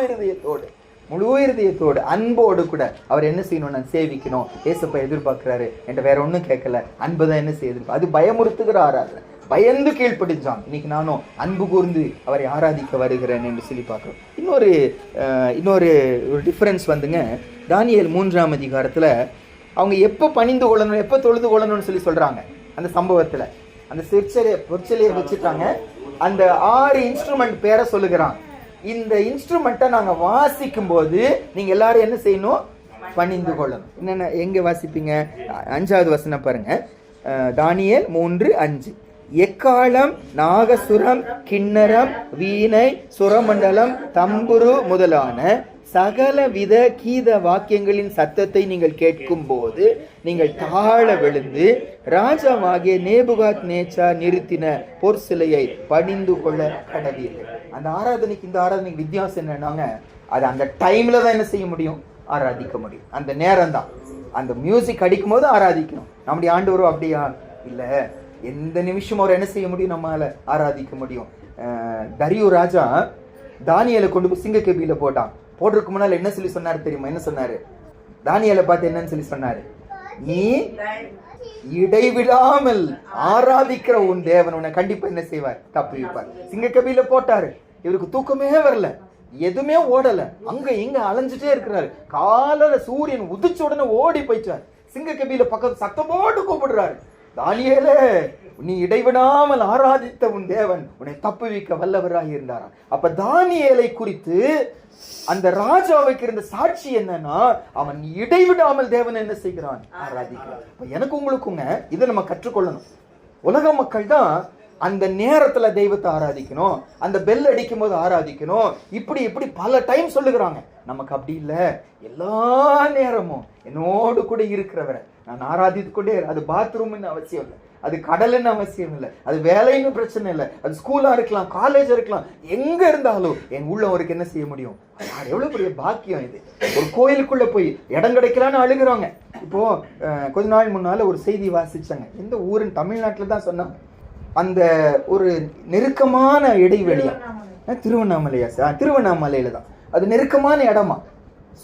இருதயத்தோடு அன்போடு கூட அவர் என்ன செய்யணும்? நான் சேவிக்கணும். ஏசப்பா எதிர்பார்க்கிறாரு. என்கிட்ட வேற ஒன்றும் கேட்கல, அன்புதான் என்ன செய்யுது. அது பயமுறுத்துகிற ஆராதனை. பயந்து கீழ்ப்படிஞ்சான். இன்னைக்கு நானும் அன்பு கூர்ந்து அவரை ஆராதிக்க வருகிறேன் என்று சொல்லி பார்க்கிறோம். இன்னொரு டிஃபரன்ஸ் வந்துங்க, தானியேல் 3ஆம் அதிகாரத்துல அவங்க எப்போ பணிந்து கொள்ளணும், எப்போ தொழுது கொள்ளணும்னு சொல்லி சொல்றாங்க. அந்த சம்பவத்துல அந்த பொற்சிலையை வச்சுட்டாங்க. அந்த 6 இன்ஸ்ட்ருமெண்ட் பேரை சொல்லுகிறான். இந்த இன்ஸ்ட்ருமெண்ட்டை நாங்க வாசிக்கும் போது நீங்க எல்லாரும் என்ன செய்யணும்? பணிந்து கொள்ளணும். என்னென்ன எங்க வாசிப்பீங்க? 5வது வசனம் பாருங்க. தானியேல் 3:5. எக்காலம், நாகசுரம், கிண்ணரம், வீணை, சுரமண்டலம், தம்புரு முதலான சகல வித கீத வாக்கியங்களின் சத்தத்தை நீங்கள் கேட்கும் போது நீங்கள் தாழ விழுந்து ராஜாவாகிய நேபுகாத் நேச்சார் நிறுத்தின பொற் சிலையை பணிந்து கொள்ள கடவீர்கள். அந்த ஆராதனைக்கு இந்த ஆராதனைக்கு வித்தியாசம் என்னன்னாங்க, அது அந்த டைம்ல தான் என்ன செய்ய முடியும்? ஆராதிக்க முடியும். அந்த நேரம் தான். அந்த மியூசிக் அடிக்கும் போது ஆராதிக்கணும். நம்முடைய ஆண்டவரும் அப்படியா இல்ல, எந்த நிமிஷம் அவர் என்ன செய்ய முடியும்? நம்மளால ஆராதிக்க முடியும். தரியு ராஜா தானியேலை கொண்டு போய் சிங்க கேபியில போட்டான். போடுறதுக்கு முன்னால் என்ன சொல்லி சொன்னாரு தெரியுமா? என்ன சொன்னாரு? தானியேலை பார்த்து என்னன்னு சொல்லி சொன்னாரு? நீ இடைவிடாமல் ஆராதிக்கிற உன் தேவன் உன்னை கண்டிப்பா என்ன செய்வார்? தப்புவிப்பார். சிங்கக்கபில போட்டாரு, இவருக்கு தூக்கமே வரல, எதுவுமே ஓடல, அங்க இங்க அலைஞ்சிட்டே இருக்கிறாரு. காலையில சூரியன் உதிச்ச உடனே ஓடி போயிட்டார். சிங்கக்கபில பக்கத்து சத்தம் போட்டு கூப்பிடுறாரு, தானியேலே நீ இடைவிடாமல் ஆராதித்த உன் தேவன் உன்னை தப்புவிக்க வல்லவராக இருந்தாராம். அப்ப தானியேலை குறித்து அந்த ராஜாவுக்கு இருந்த சாட்சி என்னன்னா, அவன் இடைவிடாமல் தேவன் என்ன செய்கிறான்? ஆராதிக்கிறான். எனக்கு உங்களுக்குங்க இதை நம்ம கற்றுக்கொள்ளணும். உலக மக்கள் தான் அந்த நேரத்துல தெய்வத்தை ஆராதிக்கணும், அந்த பெல் அடிக்கும் போது ஆராதிக்கணும், இப்படி பல டைம் சொல்லுகிறாங்க. நமக்கு அப்படி இல்ல, எல்லா நேரமும் என்னோடு கூட இருக்கிறவரை நான் ஆராதித்து கொண்டே. அது பாத்ரூம்னு அவசியம் இல்லை, அது கடலுன்னு அவசியம் இல்லை, அது வேலைன்னு பிரச்சனை இல்லை, அது ஸ்கூலா இருக்கலாம், காலேஜ் இருக்கலாம், எங்க இருந்தாலும் என் உள்ள அவருக்கு என்ன செய்ய முடியும்? எவ்வளவு பெரிய பாக்கியம் இது. ஒரு கோயிலுக்குள்ள போய் இடம் கிடைக்கலான்னு அழுகுறாங்க. இப்போ கொஞ்ச நாள் முன்னால ஒரு செய்தி வாசிச்சாங்க, எந்த ஊருன்னு தமிழ்நாட்டுல தான் சொன்னாங்க. அந்த ஒரு நெருக்கமான இடைவெளியா, திருவண்ணாமலையா சார்? திருவண்ணாமலையில தான். அது நெருக்கமான இடமா,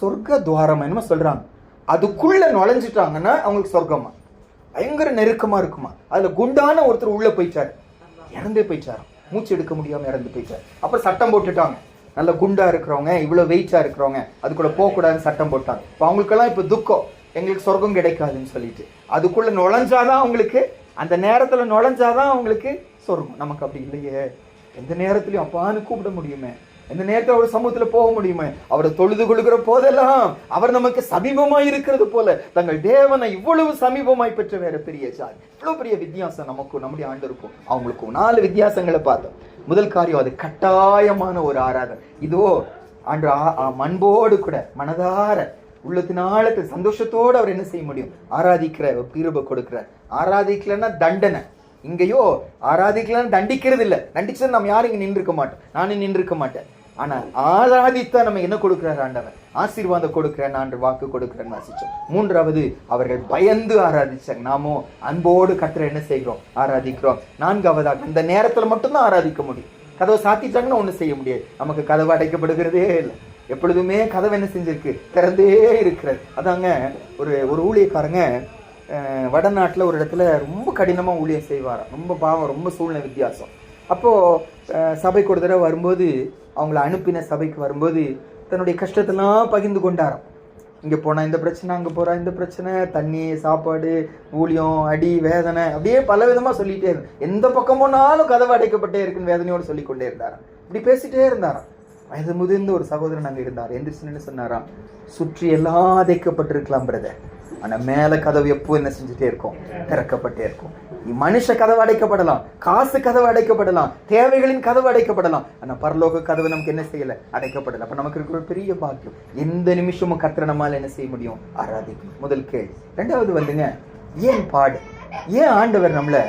சொர்க்க துவாரம் என்னமோ சொல்றாங்க. அதுக்குள்ள நுழைஞ்சிட்டாங்கன்னா அவங்களுக்கு சொர்க்கமா, பயங்கர நெருக்கமா இருக்குமா. அதுல குண்டான ஒருத்தர் உள்ள போயிட்டாரு, இறந்தே போயிட்டாரு, மூச்சு எடுக்க முடியாம இறந்து போயிட்டாரு. அப்புறம் சட்டம் போட்டுட்டாங்க, நல்ல குண்டா இருக்கிறவங்க, இவ்வளவு வெயிட்டா இருக்கிறவங்க அதுக்குள்ள போக கூடாதுன்னு சட்டம் போட்டாங்க. இப்ப அவங்களுக்கெல்லாம் இப்ப துக்கம், எங்களுக்கு சொர்க்கம் கிடைக்காதுன்னு சொல்லிட்டு. அதுக்குள்ள நுழைஞ்சாதான் அவங்களுக்கு, அந்த நேரத்துல நுழைஞ்சாதான் அவங்களுக்கு சொர்க்கம். நமக்கு அப்படி இல்லையே, எந்த நேரத்திலையும் அப்பான்னு கூப்பிட முடியுமே, எந்த நேரத்தில் அவர் சமூகத்துல போக முடியுமே, அவரை தொழுது கொள்கிற போதெல்லாம் அவர் நமக்கு சமீபமாய் இருக்கிறது போல தங்கள் தேவனை இவ்வளவு சமீபமாய் பெற்ற வேற பெரிய சார். இவ்வளவு பெரிய வித்தியாசம் நமக்கும் நம்முடைய ஆண்டருக்கும் அவங்களுக்கும். 4 வித்தியாசங்களை பார்த்தோம். முதல் காரியம், அது கட்டாயமான ஒரு ஆராதனை. இதோ ஆண்டு அன்போடு கூட மனதார உள்ளத்தினால சந்தோஷத்தோடு அவர் என்ன செய்ய முடியும்? ஆராதிக்கிற ஒரு கிருபை கொடுக்கிறார். ஆராதிக்கலன்னா தண்டனை. இங்கேயோ ஆராதிக்கலன்னு தண்டிக்கிறது இல்லை, தண்டிச்சது நம்ம யாரும் இங்க நின்று இருக்க மாட்டோம், நானும் நின்று இருக்க மாட்டேன். ஆனா ஆராதித்தா நம்ம என்ன கொடுக்கிறார் ஆண்டவர்? ஆசீர்வாதம் கொடுக்கிறேன், நான் வாக்கு கொடுக்கிறேன்னு வாசிச்சோம். 3வது, அவர்கள் பயந்து ஆராதிச்சாங்க. நாமோ அன்போடு கர்த்தரை என்ன செய்கிறோம்? ஆராதிக்கிறோம். 4வதாக, அந்த நேரத்துல மட்டும்தான் ஆராதிக்க முடியும். கதவை சாத்திட்டாங்கன்னா ஒண்ணு செய்ய முடியாது. நமக்கு கதவு அடைக்கப்படுகிறதே இல்லை, எப்பொழுதுமே கதவு என்ன செஞ்சிருக்கு? திறந்தே இருக்கிறது. அதாங்க ஒரு ஊழியக்காரங்க வடநாட்டில் ஒரு இடத்துல ரொம்ப கடினமாக ஊழியம் செய்வாராம். ரொம்ப பாவம், ரொம்ப சூழ்நிலை வித்தியாசம். அப்போது சபைக்கு ஒரு தடவை வரும்போது, அவங்கள அனுப்பின சபைக்கு வரும்போது தன்னுடைய கஷ்டத்தெல்லாம் பகிர்ந்து கொண்டாராம். இங்கே போனால் இந்த பிரச்சனை, அங்கே போகிறா இந்த பிரச்சனை, தண்ணி, சாப்பாடு, ஊழியம், அடி, வேதனை, அப்படியே பல விதமாக சொல்லிகிட்டே இருந்தார். எந்த பக்கம் போனாலும் கதவு அடைக்கப்பட்டே இருக்குன்னு வேதனையோடு சொல்லிக்கொண்டே இருந்தாராம். இப்படி பேசிட்டே இருந்தாராம். வயது முதிர்ந்த ஒரு சகோதரன் அங்கே இருந்தார். எந்திரிச்சு சொன்னாராம், சுற்றி எல்லாம் அடைக்கப்பட்டிருக்கலாம் பிரதர், ஆனா மேல கதவு எப்போ என்ன செஞ்சுட்டே இருக்கும்? திறக்கப்பட்டே இருக்கும். மனுஷ கதவு அடைக்கப்படலாம், காசு கதவு அடைக்கப்படலாம், தேவைகளின் கதவு அடைக்கப்படலாம், ஆனா பரலோக கதவு நமக்கு என்ன செய்யல? அடைக்கப்படல. அப்ப நமக்கு இருக்கிற ஒரு பெரிய பாக்கியம். எந்த நிமிஷமும் கர்த்தரை நம்மால என்ன செய்ய முடியும்? ஆராதிக்கும். முதல் கேள்வி. 2வது வந்துங்க, ஏன் பாடு? ஏன் ஆண்டவர் நம்மள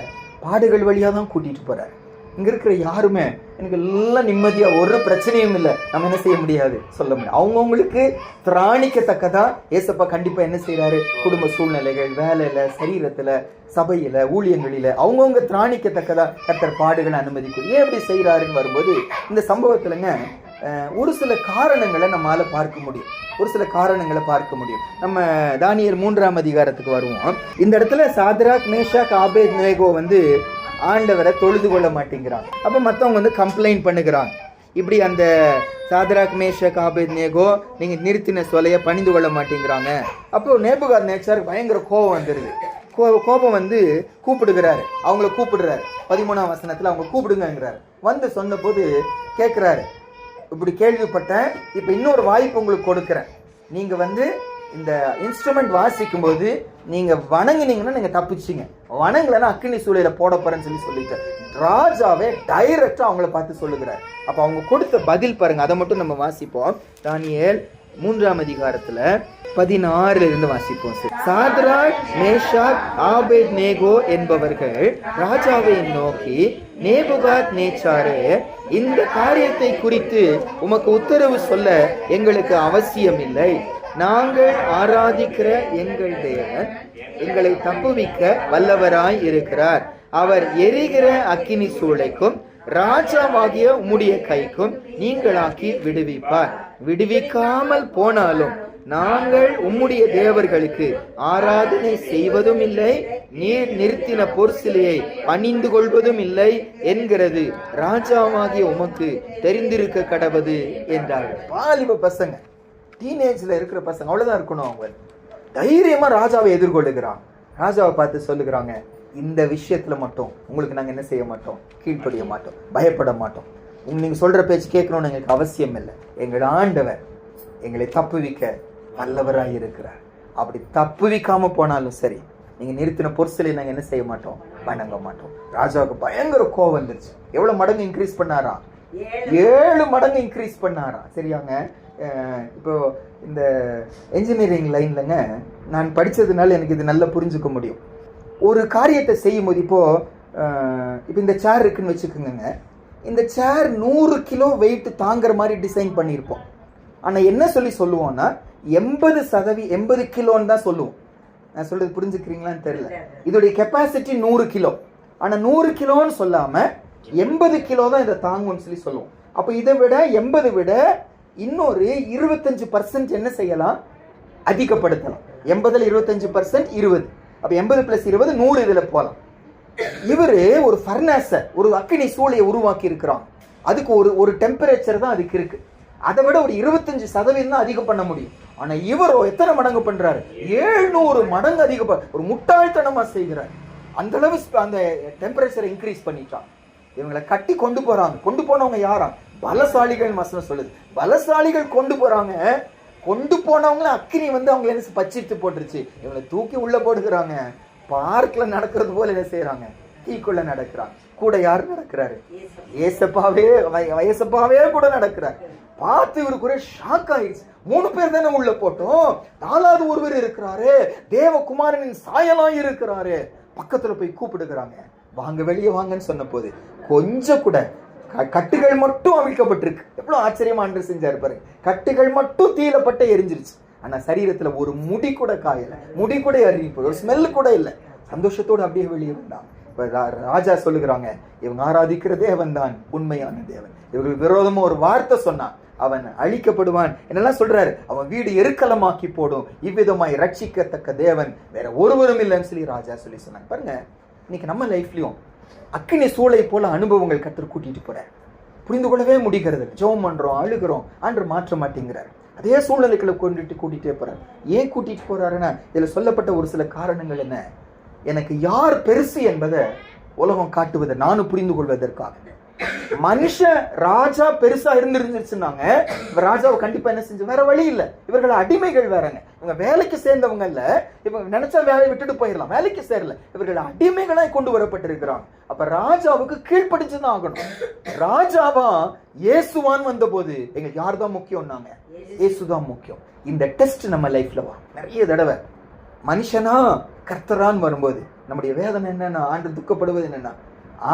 பாடுகள் வழியா தான் கூட்டிட்டு போறாரு? இங்க இருக்கிற யாருமே எனக்கு எல்லாம் நிம்மதியா, ஒரு பிரச்சனையும் இல்லை, நம்ம என்ன செய்ய முடியாது? சொல்ல முடியாது. அவங்கவுங்களுக்கு திராணிக்கத்தக்கதா ஏசப்பா கண்டிப்பா என்ன செய்யறாரு? குடும்ப சூழ்நிலைகள், வேலையில, சரீரத்துல, சபையில, ஊழியங்களில அவங்கவுங்க திராணிக்கத்தக்கதா கர்த்தர் பாடுகளை அனுமதிக்கும். ஏன் அப்படி செய்யறாருன்னு வரும்போது, இந்த சம்பவத்துலங்க ஒரு சில காரணங்களை நம்மளால பார்க்க முடியும். நம்ம தானியேல் 3ஆம் அதிகாரத்துக்கு வருவோம். இந்த இடத்துல சாத்ராக், மேஷாக், ஆபேத்நேகோ ஆண்டவரை தொழுது கொள்ள மாட்டேங்கிறாங்க. அப்ப மற்றவங்க கம்ப்ளைண்ட் பண்ணுகிறாங்க. இப்படி அந்த சாத்ராக், மேஷாக், ஆபேத்நேகோ நீங்க நிறுத்தின சொலைய பணிந்து கொள்ள மாட்டேங்கிறாங்க. அப்போ நேபுகாத்நேச்சாருக்கு பயங்கர கோபம் வந்துருது. கோபம் கூப்பிடுகிறாரு, அவங்கள கூப்பிடுறாரு. 13ஆம் வசனத்துல அவங்க கூப்பிடுங்கிறாரு. சொன்ன போது கேட்கிறாரு, இப்படி கேள்விப்பட்டேன், இப்ப இன்னொரு வாய்ப்பு உங்களுக்கு கொடுக்கிறேன். நீங்க இந்த இன்ஸ்ட்ருமெண்ட் வாசிக்கும் போது நீங்க வணங்கினீங்கன்னா நீங்க தப்பிச்சிங்க, வணங்கலன்னா அக்கினி சூளையில போட போறேன்னு சொல்லிட்டு ராஜாவே டைரக்டா அவங்கள பார்த்து சொல்லுகிறார். அப்ப அவங்க கொடுத்த பதில் பாருங்க, அதை மட்டும் நம்ம வாசிப்போம். தானியேல் 3ஆம் அதிகாரத்துல 16 இருந்து வாசிப்போம். சாத்ராக், மேஷாக், ஆபேத்நேகோ என்பவர்கள் ராஜாவை நோக்கி, நேபுகாத்நேச்சாரே, இந்த காரியத்தை குறித்து உமக்கு உத்தரவு சொல்ல எங்களுக்கு அவசியம் இல்லை. நாங்கள் ஆராதிக்கிற எங்கள் தேவன் எங்களை தப்புவிக்க வல்லவராய் இருக்கிறார். அவர் எரிகிற அக்கினி சூளைக்கும் ராஜாவாகிய உம்முடைய கைக்கும் நீங்களாக்கி விடுவிப்பார். விடுவிக்காமல் போனாலும் நாங்கள் உம்முடைய தேவர்களுக்கு ஆராதனை செய்வதும் இல்லை, நீர் நிறுத்தின பொற்சிலையை பணிந்து கொள்வதும் இல்லை என்கிறது ராஜாவாகிய உமக்கு தெரிந்திருக்க கடவது என்றார்கள். வாலிப பசங்க, டீனேஜ்ல இருக்கிற பசங்க அவ்வளவுதான் இருக்கணும். அவங்க தைரியமா ராஜாவை எதிர்கொள்ளுகிறாங்க. ராஜாவை பார்த்து சொல்லுகிறாங்க, இந்த விஷயத்துல மட்டும் உங்களுக்கு நாங்க என்ன செய்ய மாட்டோம், கீழ்ப்படிய மாட்டோம், பயப்பட மாட்டோம். நீங்க சொல்ற பேச்சு கேட்கணும்னு எங்களுக்கு அவசியம் இல்லை. எங்கள் ஆண்டவர் எங்களை தப்புவிக்க வல்லவராய் இருக்கிறார். அப்படி தப்புவிக்காம போனாலும் சரி, நீங்க நிறுத்தின பொருட்களை நாங்க என்ன செய்ய மாட்டோம், வணங்க மாட்டோம். ராஜாவுக்கு பயங்கர கோவம் வந்துருச்சு. எவ்வளவு மடங்கு இன்க்ரீஸ் பண்ணாராம்? 7 மடங்கு இன்க்ரீஸ் பண்ணாராம். சரியாங்க. இப்போ இந்த என்ஜினியரிங் லைன்லங்க நான் படிச்சதுனால எனக்கு இது நல்லா புரிஞ்சுக்க முடியும். ஒரு காரியத்தை செய்யும் போது இப்போ இந்த சேர் இருக்குன்னு வச்சுக்கோங்க. இந்த சேர் 100 கிலோ வெயிட் தாங்குற மாதிரி டிசைன் பண்ணியிருப்போம். ஆனால் என்ன சொல்லுவோம்னா 80 கிலோன்னு தான் சொல்லுவோம். நான் சொல்றது புரிஞ்சுக்கிறீங்களான்னு தெரியல. இதோடைய கெப்பாசிட்டி 100 கிலோ. ஆனால் 100 கிலோன்னு சொல்லாம 80 கிலோ தான் இதை தாங்கும்னு சொல்லுவோம். அப்போ இதை விட 80 விட இன்னொரு 25% என்ன செய்யலாம், அதிகப்படுத்தலாம். 80ல் 25% 20. அப்போ 80 + 20 100 இதுல போகலாம். இவரு ஒரு ஃபர்னஸ, ஒரு அக்கினி சூளையை உருவாக்கி இருக்கிறான். அதுக்கு ஒரு டெம்பரேச்சர் தான் அதுக்கு இருக்கு. அதை விட ஒரு 25% தான் அதிகம் பண்ண முடியும். ஆனா இவரோ எத்தனை மடங்கு பண்றாரு? 700 மடங்கு அதிகம். ஒரு முட்டாள்தனமா செய்கிறார். அந்த அளவு அந்த டெம்பரேச்சரை இன்க்ரீஸ் பண்ணிட்டான். இவங்களை கட்டி கொண்டு போறாங்க. கொண்டு போனவங்க யாரா? பலசாலிகள் வசனம் சொல்லுது. பலசாலிகள் கொண்டு போறாங்க. கொண்டு போனவங்கள அக்கினி வந்து அவங்களை என்ன பச்சிட்டு போட்டுருச்சு. இவங்களை தூக்கி உள்ள போடுகிறாங்க. பார்க்ல நடக்கிறது போல என்ன செய்யறாங்க, தீக்குள்ள நடக்கிறாங்க. கூட யாரு நடக்கிறாரு? ஏசப்பாவே கூட நடக்கிறார். பார்த்து இவருக்கு ஒரு ஷாக் ஆயிடுச்சு. 3 பேர் தானே உள்ள போட்டோம், 4வது ஒருவர் இருக்கிறாரு, தேவகுமாரனின் சாயலாய் இருக்கிறாரு. பக்கத்துல போய் கூப்பிடுகிறாங்க, வாங்க வெளியே வாங்கன்னு சொன்ன போது கொஞ்சம் கூட கட்டுகள் மட்டும் அவிழ்க்கப்பட்டிருக்கு. எவ்வளவு ஆச்சரியமா அன்று செஞ்சாரு பாருங்க. கட்டுகள் மட்டும் தீலப்பட்ட எரிஞ்சிருச்சு. ஆனா சரீரத்துல ஒரு முடி கூட காயல, முடி கூட எரிஞ்சு, ஒரு ஸ்மெல்லு கூட இல்லை. சந்தோஷத்தோடு அப்படியே வெளியே வந்தான். ராஜா சொல்லுகிறாங்க, இவங்க ஆராதிக்கிற தேவன் தான் உண்மையான தேவன். இவங்களுக்கு விரோதமா ஒரு வார்த்தை சொன்னான், அவன் அழிக்கப்படுவான் என்னெல்லாம் சொல்றாரு. அவன் வீடு எருக்கலமாக்கி போடும், இவ்விதமாய் ரட்சிக்கத்தக்க தேவன் வேற ஒருவரும் இல்லைன்னு சொல்லி ராஜா சொன்னாங்க. பாருங்க, இன்னைக்கு நம்ம லைஃப்லயும் அக்கினி சூளை போல அனுபவங்கள் கர்த்தர் கூட்டிட்டு போறார். புரிந்து கொள்ளவே முடிகிறது. ஜெபம் பண்றோம், அழுகிறோம், ஆண்டவர் மாற்ற மாட்டேங்கிறார். அதே சூழ்நிலைகளை கூட்டிட்டே போறாரு. ஏன் கூட்டிட்டு போறாருன்னா, இதுல சொல்லப்பட்ட ஒரு சில காரணங்கள் என்ன, எனக்கு யார் பெருசு என்பதை உலகம் காட்டுவதை நானும் புரிந்து கொள்வதற்காக. மனுஷன் ராஜா பெருசா இருந்துருந்துச்சுன்னாங்க, ராஜாவை கண்டிப்பா என்ன செஞ்சு, வேற வழி இல்ல. இவர்கள் அடிமைகள் வேறங்க. இவங்க வேலைக்கு சேர்ந்தவங்க இல்ல. இவங்க நினைச்சா வேலையை விட்டுட்டு போயிடலாம், வேலைக்கு சேரல. இவர்கள் அடிமைகளாய் கொண்டு வரப்பட்டிருக்கிறாங்க. அப்ப ராஜாவுக்கு கீழ்ப்படிச்சுதான் ஆகணும். ராஜாவா இயேசுவான் வந்த போது எங்களுக்கு யார் தான் முக்கியம்னாங்க, இயேசுதான் முக்கியம். இந்த டெஸ்ட் நம்ம லைஃப்ல வரும் நிறைய தடவை. மனுஷனா கர்த்தரான் வரும்போது நம்முடைய வேதனை என்னன்னா, ஆண்டு துக்கப்படுவது என்னன்னா,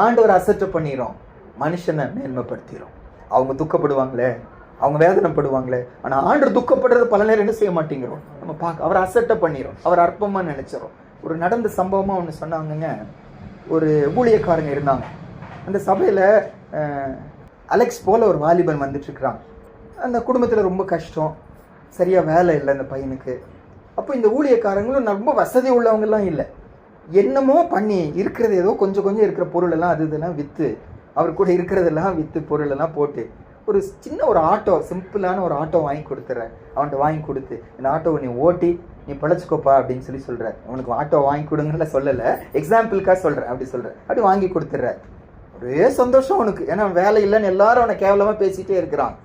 ஆண்டவர் அசட்டை பண்ணிரும், மனுஷனை மேன்மைப்படுத்திடும். அவங்க துக்கப்படுவாங்களே, அவங்க வேதனைப்படுவாங்களே. ஆனா ஆண்டவர் துக்கப்படுறது பல நேரம் என்ன செய்ய மாட்டேங்கிறோம், நம்ம பார்க்க. அவர் அசட்டை பண்ணிடும், அவர் அற்பமா நினைச்சிடும். ஒரு நடந்த சம்பவமா ஒன்று சொன்னாங்கங்க. ஒரு ஊழியக்காரங்க இருந்தாங்க அந்த சபையில. அலெக்ஸ் போல ஒரு வாலிபன் வந்துட்டு இருக்கிறாங்க. அந்த குடும்பத்துல ரொம்ப கஷ்டம், சரியா வேலை இல்லை அந்த பையனுக்கு. அப்போ இந்த ஊழியக்காரங்களும் ரொம்ப வசதி உள்ளவங்கலாம் இல்லை, என்னமோ பண்ணி இருக்கிறது ஏதோ கொஞ்சம் இருக்கிற பொருள் எல்லாம் அது இதெல்லாம் விற்று, அவர் கூட இருக்கிறதெல்லாம் விற்று பொருள் எல்லாம் போட்டு ஒரு சின்ன ஒரு ஆட்டோ, சிம்பிளான ஒரு ஆட்டோ வாங்கி கொடுத்துட்றேன். அவன்கிட்ட வாங்கி கொடுத்து, இந்த ஆட்டோவை நீ ஓட்டி நீ பழச்சிக்கோப்பா அப்படின்னு சொல்கிறார். அவனுக்கு ஆட்டோ வாங்கி கொடுங்கன்னு சொல்லலை, எக்ஸாம்பிளுக்காக சொல்கிறேன். அப்படி சொல்கிறேன். அப்படி வாங்கி கொடுத்துட்றாரு. ஒரே சந்தோஷம் அவனுக்கு. ஏன்னா வேலை இல்லைன்னு எல்லாரும் அவனை கேவலமாக பேசிகிட்டே இருக்கிறான்.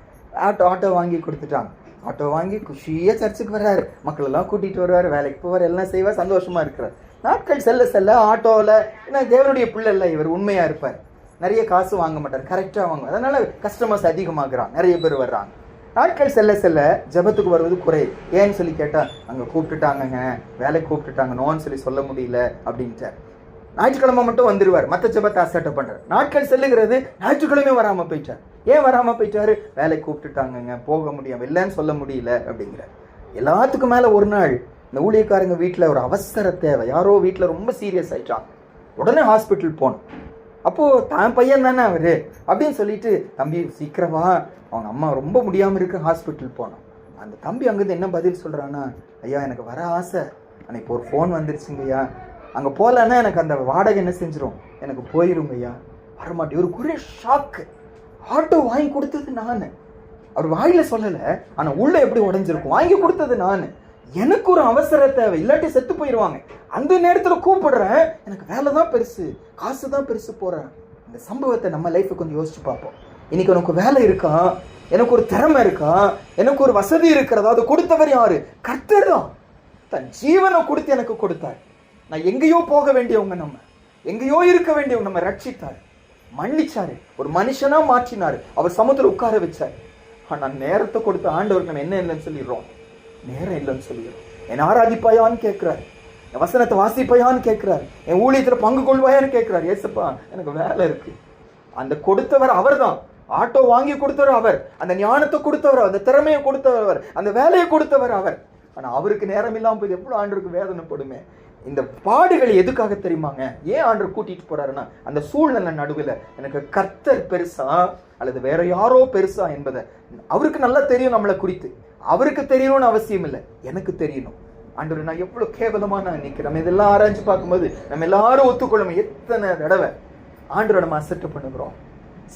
ஆட்டோ வாங்கி கொடுத்துட்டாங்க. ஆட்டோ வாங்கி குஷியாக சர்ச்சுக்கு வர்றாரு, மக்கள் எல்லாம் கூட்டிகிட்டு வருவார், வேலைக்கு போவார், எல்லாம் செய்வார், சந்தோஷமாக இருக்கிறார். நாட்கள் செல்ல ஆட்டோவில், ஏன்னா தேவனுடைய பிள்ளை இல்லை இவர், உண்மையாக இருப்பார், நிறைய காசு வாங்க மாட்டார், கரெக்டாக வாங்குவார். அதனால கஸ்டமர்ஸ் அதிகமாகறான், நிறைய பேர் வர்றாங்க. நாட்கள் செல்ல ஜெபத்துக்கு வருவது குறை. ஏன்னு சொல்லி கேட்டால், அங்கே கூப்பிட்டுட்டாங்கங்க, வேலைக்கு கூப்பிட்டுட்டாங்க, நோன்னு சொல்ல முடியல அப்படின்ட்டார். ஞாயிற்றுக்கிழமை மட்டும் வந்துடுவார், மற்ற ஜெபத்தை அசட்டை பண்றார். நாட்கள் செல்லுகிறது, ஞாயிற்றுக்கிழமை வராமல் போயிட்டார். ஏன் வராமல் போயிட்டாரு? வேலைக்கு கூப்பிட்டுட்டாங்கங்க, போக முடியும், இல்லைன்னு சொல்ல முடியல அப்படிங்கிறார். எல்லாத்துக்கும் மேலே ஒரு நாள் இந்த ஊழியக்காரங்க வீட்டில் ஒரு அவசர தேவை, யாரோ வீட்டில் ரொம்ப சீரியஸ் ஆயிட்டாங்க, உடனே ஹாஸ்பிட்டல் போகணும். அப்போது தான் பையன் தானே அவர் அப்படின்னு சொல்லிட்டு, தம்பி சீக்கிரமா அவங்க அம்மா ரொம்ப முடியாமல் இருக்கு, ஹாஸ்பிட்டல் போனோம். அந்த தம்பி அங்கிருந்து என்ன பதில் சொல்றான்னா, ஐயா எனக்கு வர ஆசை, ஆனால் இப்போ ஒரு ஃபோன் வந்துருச்சுங்க ஐயா, அங்கே போகலன்னா எனக்கு அந்த வாடகை என்ன செஞ்சிடும், எனக்கு போயிருங்க ஐயா, வரமாட்டேன். ஒரு குறை ஷாக்கு. ஆட்டோ வாங்கி கொடுத்தது நான். அவர் வாயில சொல்லலை, ஆனால் உள்ள எப்படி உடஞ்சிருக்கும். வாங்கி கொடுத்தது நான். எனக்கு ஒரு அவசர தேவை, இல்லாட்டி செத்து போயிடுவாங்க. அந்த நேரத்தில் கூப்பிடுறேன், எனக்கு வேலை தான் பெருசு, காசு தான் பெருசு போறேன். இந்த சம்பவத்தை நம்ம லைஃப்பை கொஞ்சம் யோசிச்சு பார்ப்போம். இன்னைக்கு எனக்கு வேலை இருக்கா, எனக்கு ஒரு திறமை இருக்கா, எனக்கு ஒரு வசதி இருக்கிறதா, அது கொடுத்தவர் யாரு? கர்த்தர் தான். தன் ஜீவனை கொடுத்து எனக்கு கொடுத்தார். நான் எங்கேயோ போக வேண்டியவங்க, நம்ம எங்கேயோ இருக்க வேண்டியவங்க நம்ம ரட்சித்தார், மன்னிச்சாரு, ஒரு மனுஷனா மாற்றினாரு, அவர் சமுத்திரம் உட்கார வச்சார். ஆனா நேரத்தை கொடுத்த ஆண்டவருக்கு நம்ம என்ன இல்லைன்னு சொல்லிடுறோம், நேரம் இல்லைன்னு சொல்லிடுறோம். என் ஆராதிப்பாயான்னு கேட்கிறாரு, என் வசனத்தை வாசிப்பாயான்னு கேட்கிறாரு, என் ஊழியத்துல பங்கு கொள்வாயான்னு கேட்கிறாரு. ஏசப்பா எனக்கு வேலை இருக்கு. அந்த கொடுத்தவர் அவர் தான். ஆட்டோ வாங்கி கொடுத்தவர் அவர், அந்த ஞானத்தை கொடுத்தவர், அந்த திறமையை கொடுத்தவர், அந்த வேலையை கொடுத்தவர் அவர். ஆனா அவருக்கு நேரம் இல்லாம போய் எவ்வளவு ஆண்டருக்கு வேதனைப்படுமே. இந்த பாடுகள் எதுக்காக தெரியுமாங்க? ஏன் ஆண்டவர் கூட்டிட்டு போறாருன்னா, அந்த சூழ்நிலை நடுவில் எனக்கு கர்த்தர் பெருசா அல்லது வேற யாரோ பெருசா என்பதை அவருக்கு நல்லா தெரியும். நம்மளை குறித்து அவருக்கு தெரியணும்னு அவசியம் இல்லை, எனக்கு தெரியணும். ஆண்டவர் நான் எவ்வளவு கேவலமா நான் நிற்கிறேன். நம்ம இதெல்லாம் ஆராய்ச்சி பார்க்கும்போது நம்ம எல்லாரும் ஒத்துக்கொள்ளும், எத்தனை தடவை ஆண்டவரை நம்ம அசட்டை பண்ணுகிறோம்,